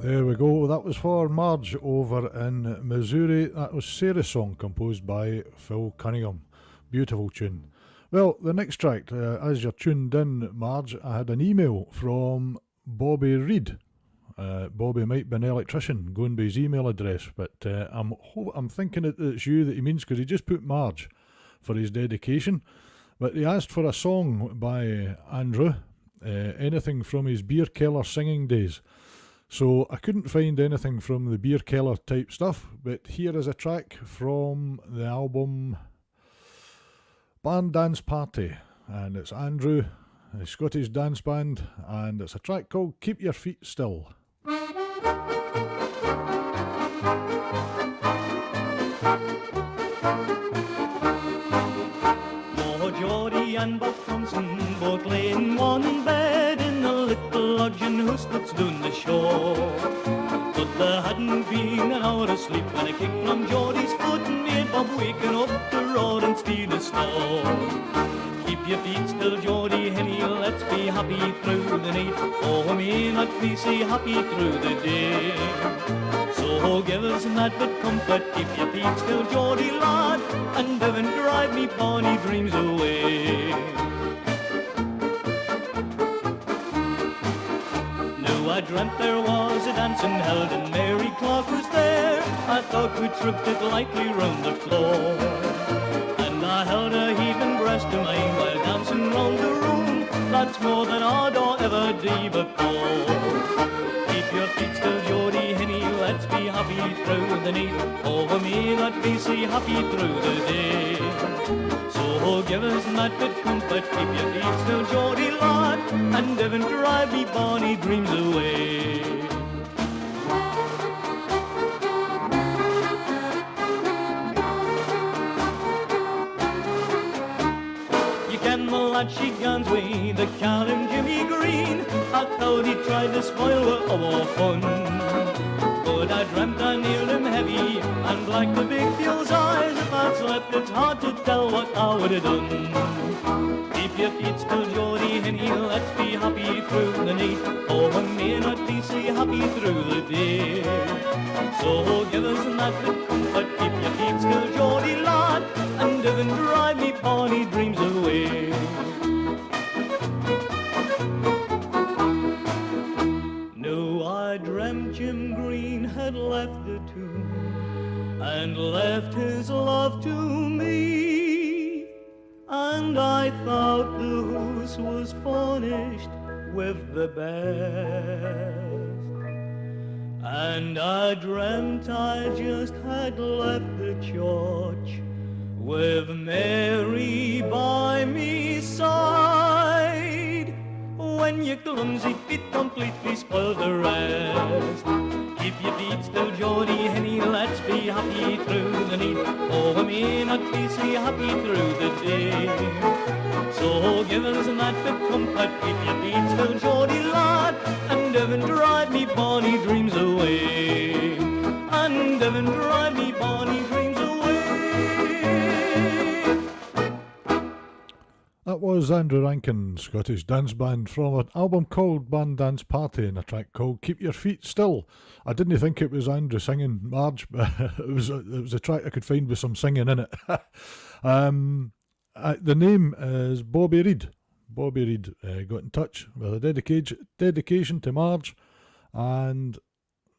There we go. That was for Marge over in Missouri. That was Sarah's Song, composed by Phil Cunningham. Beautiful tune. Well, the next track, as you're tuned in, Marge, I had an email from Bobby Reid. Bobby might be an electrician, going by his email address, but I'm thinking it's you that he means, because he just put Marge for his dedication. But he asked for a song by Andrew, anything from his beer keller singing days. So I couldn't find anything from the beer keller type stuff, but here is a track from the album Band Dance Party, and it's Andrew, a Scottish dance band, and it's a track called Keep Your Feet Still.
Geordie and Bob Thompson both lay in one bed in a little lodging house that's down the shore. But there hadn't been an hour of sleep when a kick from Geordie's foot made Bob waking up to roar and steal a snore. Keep your feet still, Geordie, Henny, let's be happy through the night. Oh, may not be so happy through the day. So give us that bit comfort, keep your feet still, Geordie lad, and don't drive me bonny dreams away. Now I dreamt there was a dancing held and Mary Clark was there. I thought we tripped it lightly round the floor, and I held her heaving breast to mine while dancing round the room. That's more than I'd ever do before. Keep your feet still, Geordie, Henny, let's be happy through the night. Oh, we may not be so happy through the day. So give us that bit comfort, keep your feet still, Geordie lad, and don't drive me bonny dreams away. The lad she guns way, the Callum Jimmy Green, I thought he tried to spoil our fun. But I dreamt I nailed him heavy and black the big deal's eyes. If I'd slept, it's hard to tell what I would have done. Keep your feet still, Geordie, Henny, let's be happy through the night. Oh, we may not be so happy through the day. So give us that bit comfort, keep your feet still, Geordie lad, and don't drive me bonny dreams away. No, I dreamt Jim Green had left the tomb and left his love to me, and I thought the house was furnished with the best. And I dreamt I just had left the church with Mary by me side, when your clumsy feet completely spoiled the rest. Keep your feet still, Geordie, Henny, let's be happy through the night. Oh, we may not be so happy through the day. So give us that bit comfort, keep your feet still, Geordie lad, and don't drive me bonny dreams away. And don't drive me bonny dreams away.
That was Andrew Rankin, Scottish dance band, from an album called Band Dance Party, and a track called Keep Your Feet Still. I didn't think it was Andrew singing, Marge, but it was a track I could find with some singing in it. The name is Bobby Reid. Bobby Reid got in touch with a dedication to Marge, and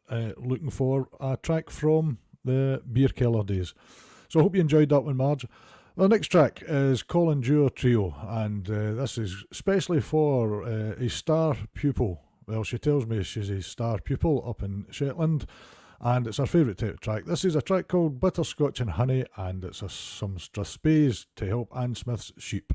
looking for a track from the Beer Keller days. So I hope you enjoyed that one, Marge. The next track is Colin Dewar Trio, and this is especially for a star pupil. Well, she tells me she's a star pupil up in Shetland, and it's her favourite type of track. This is a track called Butterscotch and Honey, and it's some Strathspeys to help Anne Smith's sheep.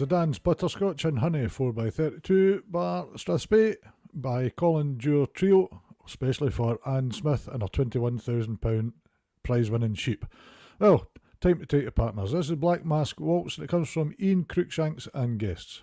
was the dance Butterscotch and Honey 4x32 bar Strathspey by Colin Dewar Trio, especially for Anne Smith and her £21,000 prize winning sheep. Well, time to take your partners. This is Black Mask Waltz and it comes from Ian Cruikshanks and guests.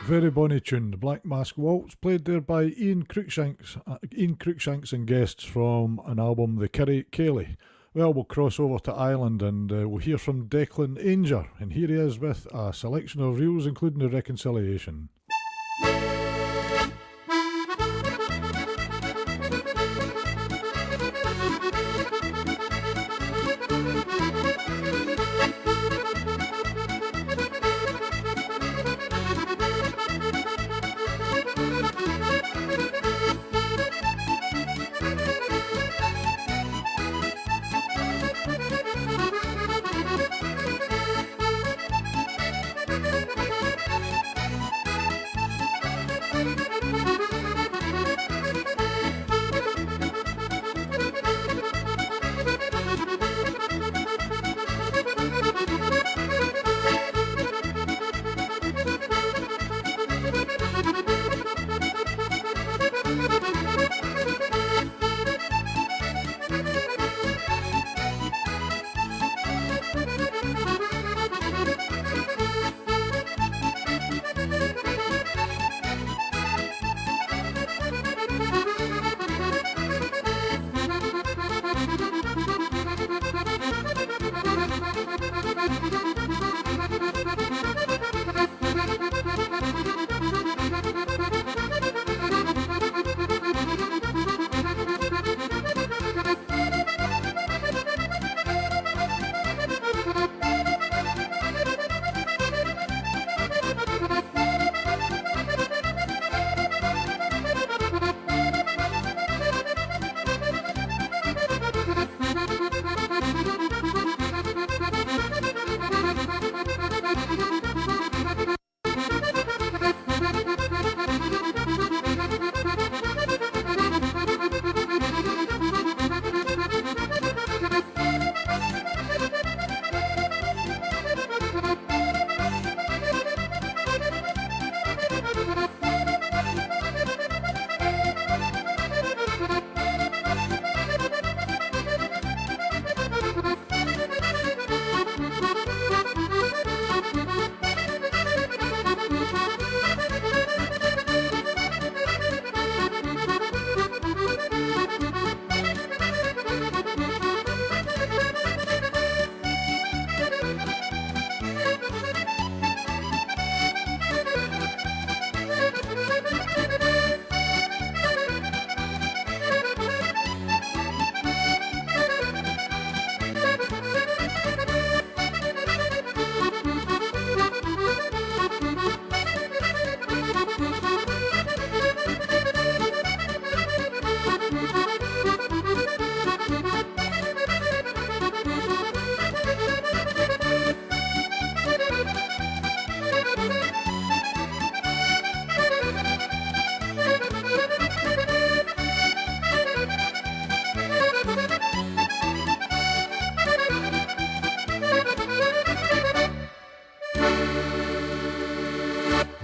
Very bonny tune, the Black Mask Waltz, played there by Ian Cruikshanks and guests from an album, The Kerry Cayley. Well, we'll cross over to Ireland and we'll hear from Declan Ainger, and here he is with a selection of reels, including the Reconciliation.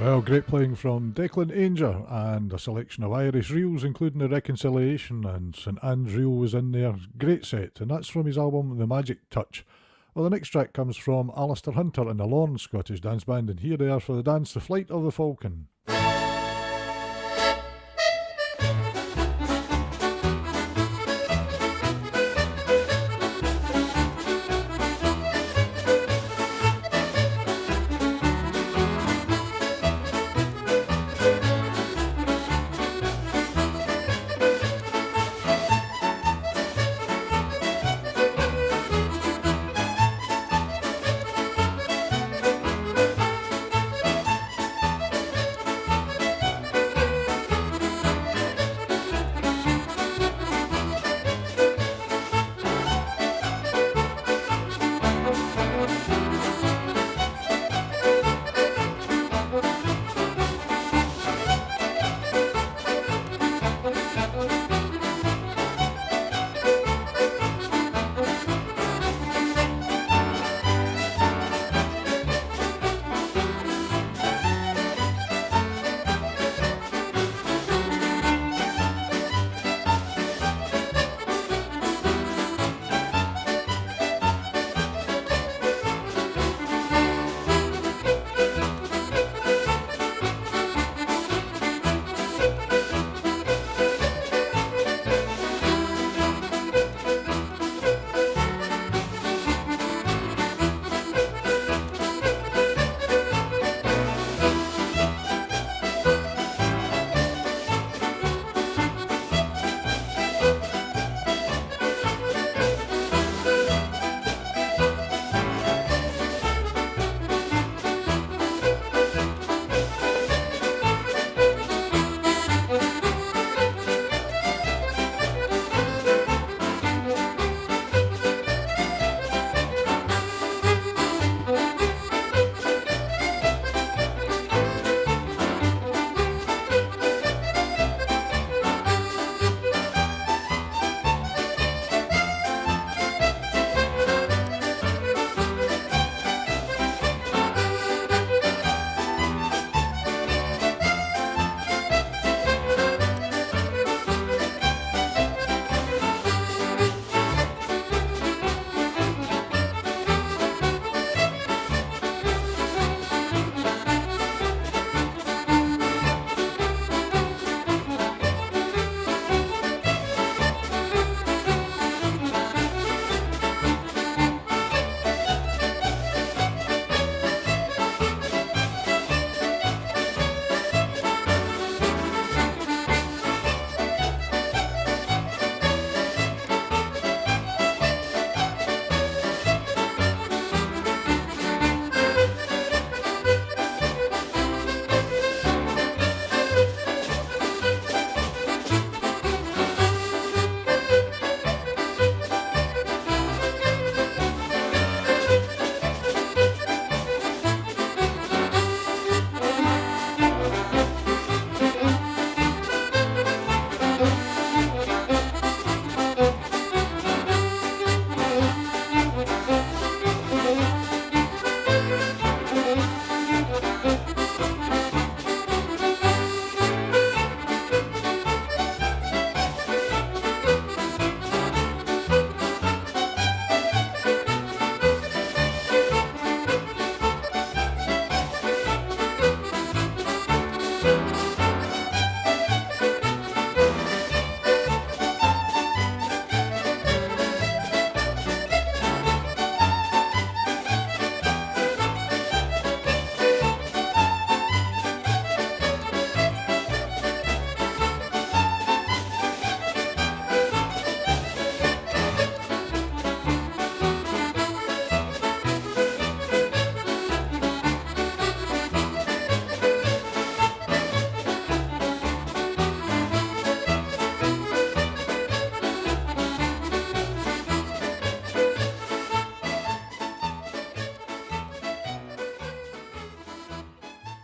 Well, great playing from Declan Ainger and a selection of Irish reels, including The Reconciliation, and St Anne's reel was in there. Great set, and that's from his album The Magic Touch. Well, the next track comes from Alistair Hunter and the Lorne Scottish Dance Band, and here they are for the dance The Flight of the Falcon.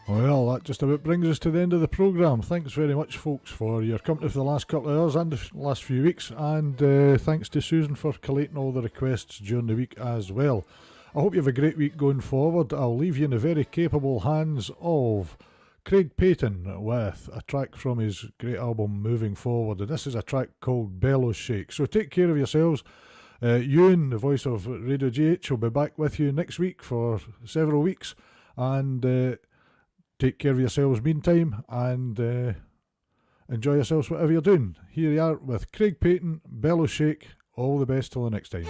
Well, that just about brings us to the end of the programme. Thanks very much, folks, for your company for the last couple of hours and the last few weeks. And thanks to Susan for collating all the requests during the week as well. I hope you have a great week going forward. I'll leave you in the very capable hands of Craig Payton with a track from his great album Moving Forward, and this is a track called Bellows Shake. So take care of yourselves. Ewan, the voice of Radio GH, will be back with you next week for several weeks, and take care of yourselves meantime, and enjoy yourselves whatever you're doing. Here you are with Craig Payton, Bellows Shake. All the best till the next time.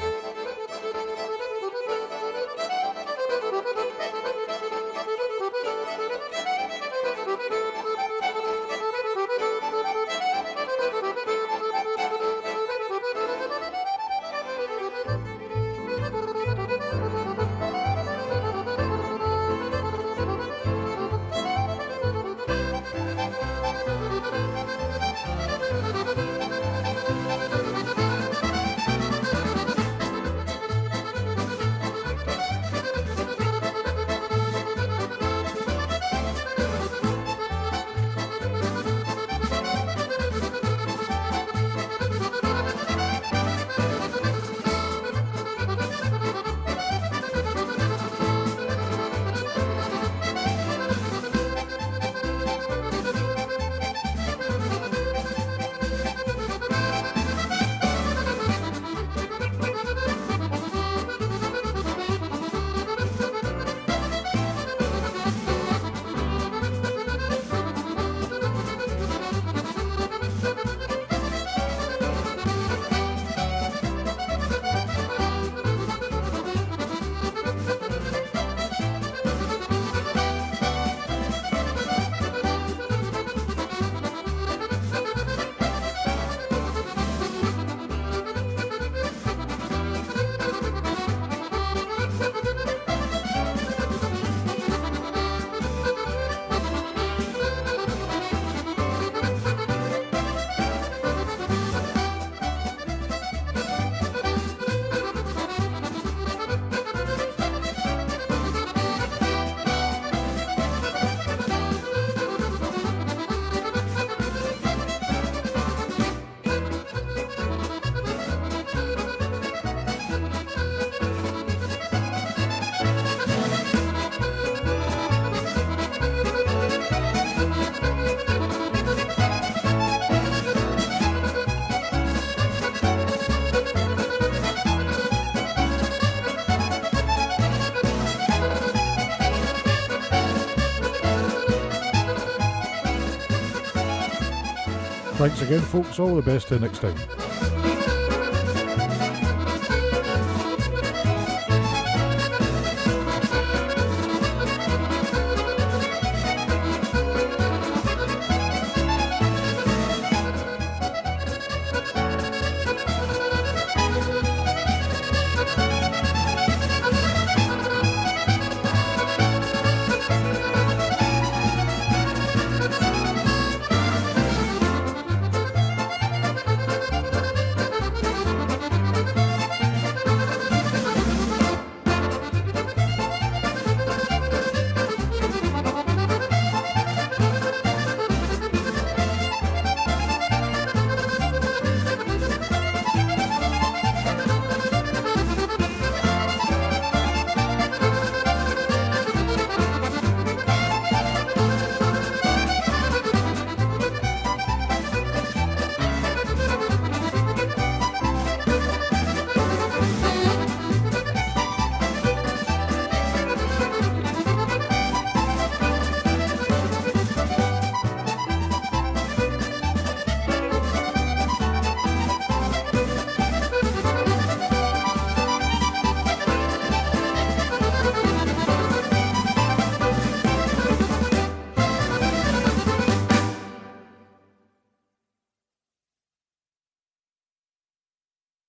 Thanks again, folks. All the best till next time.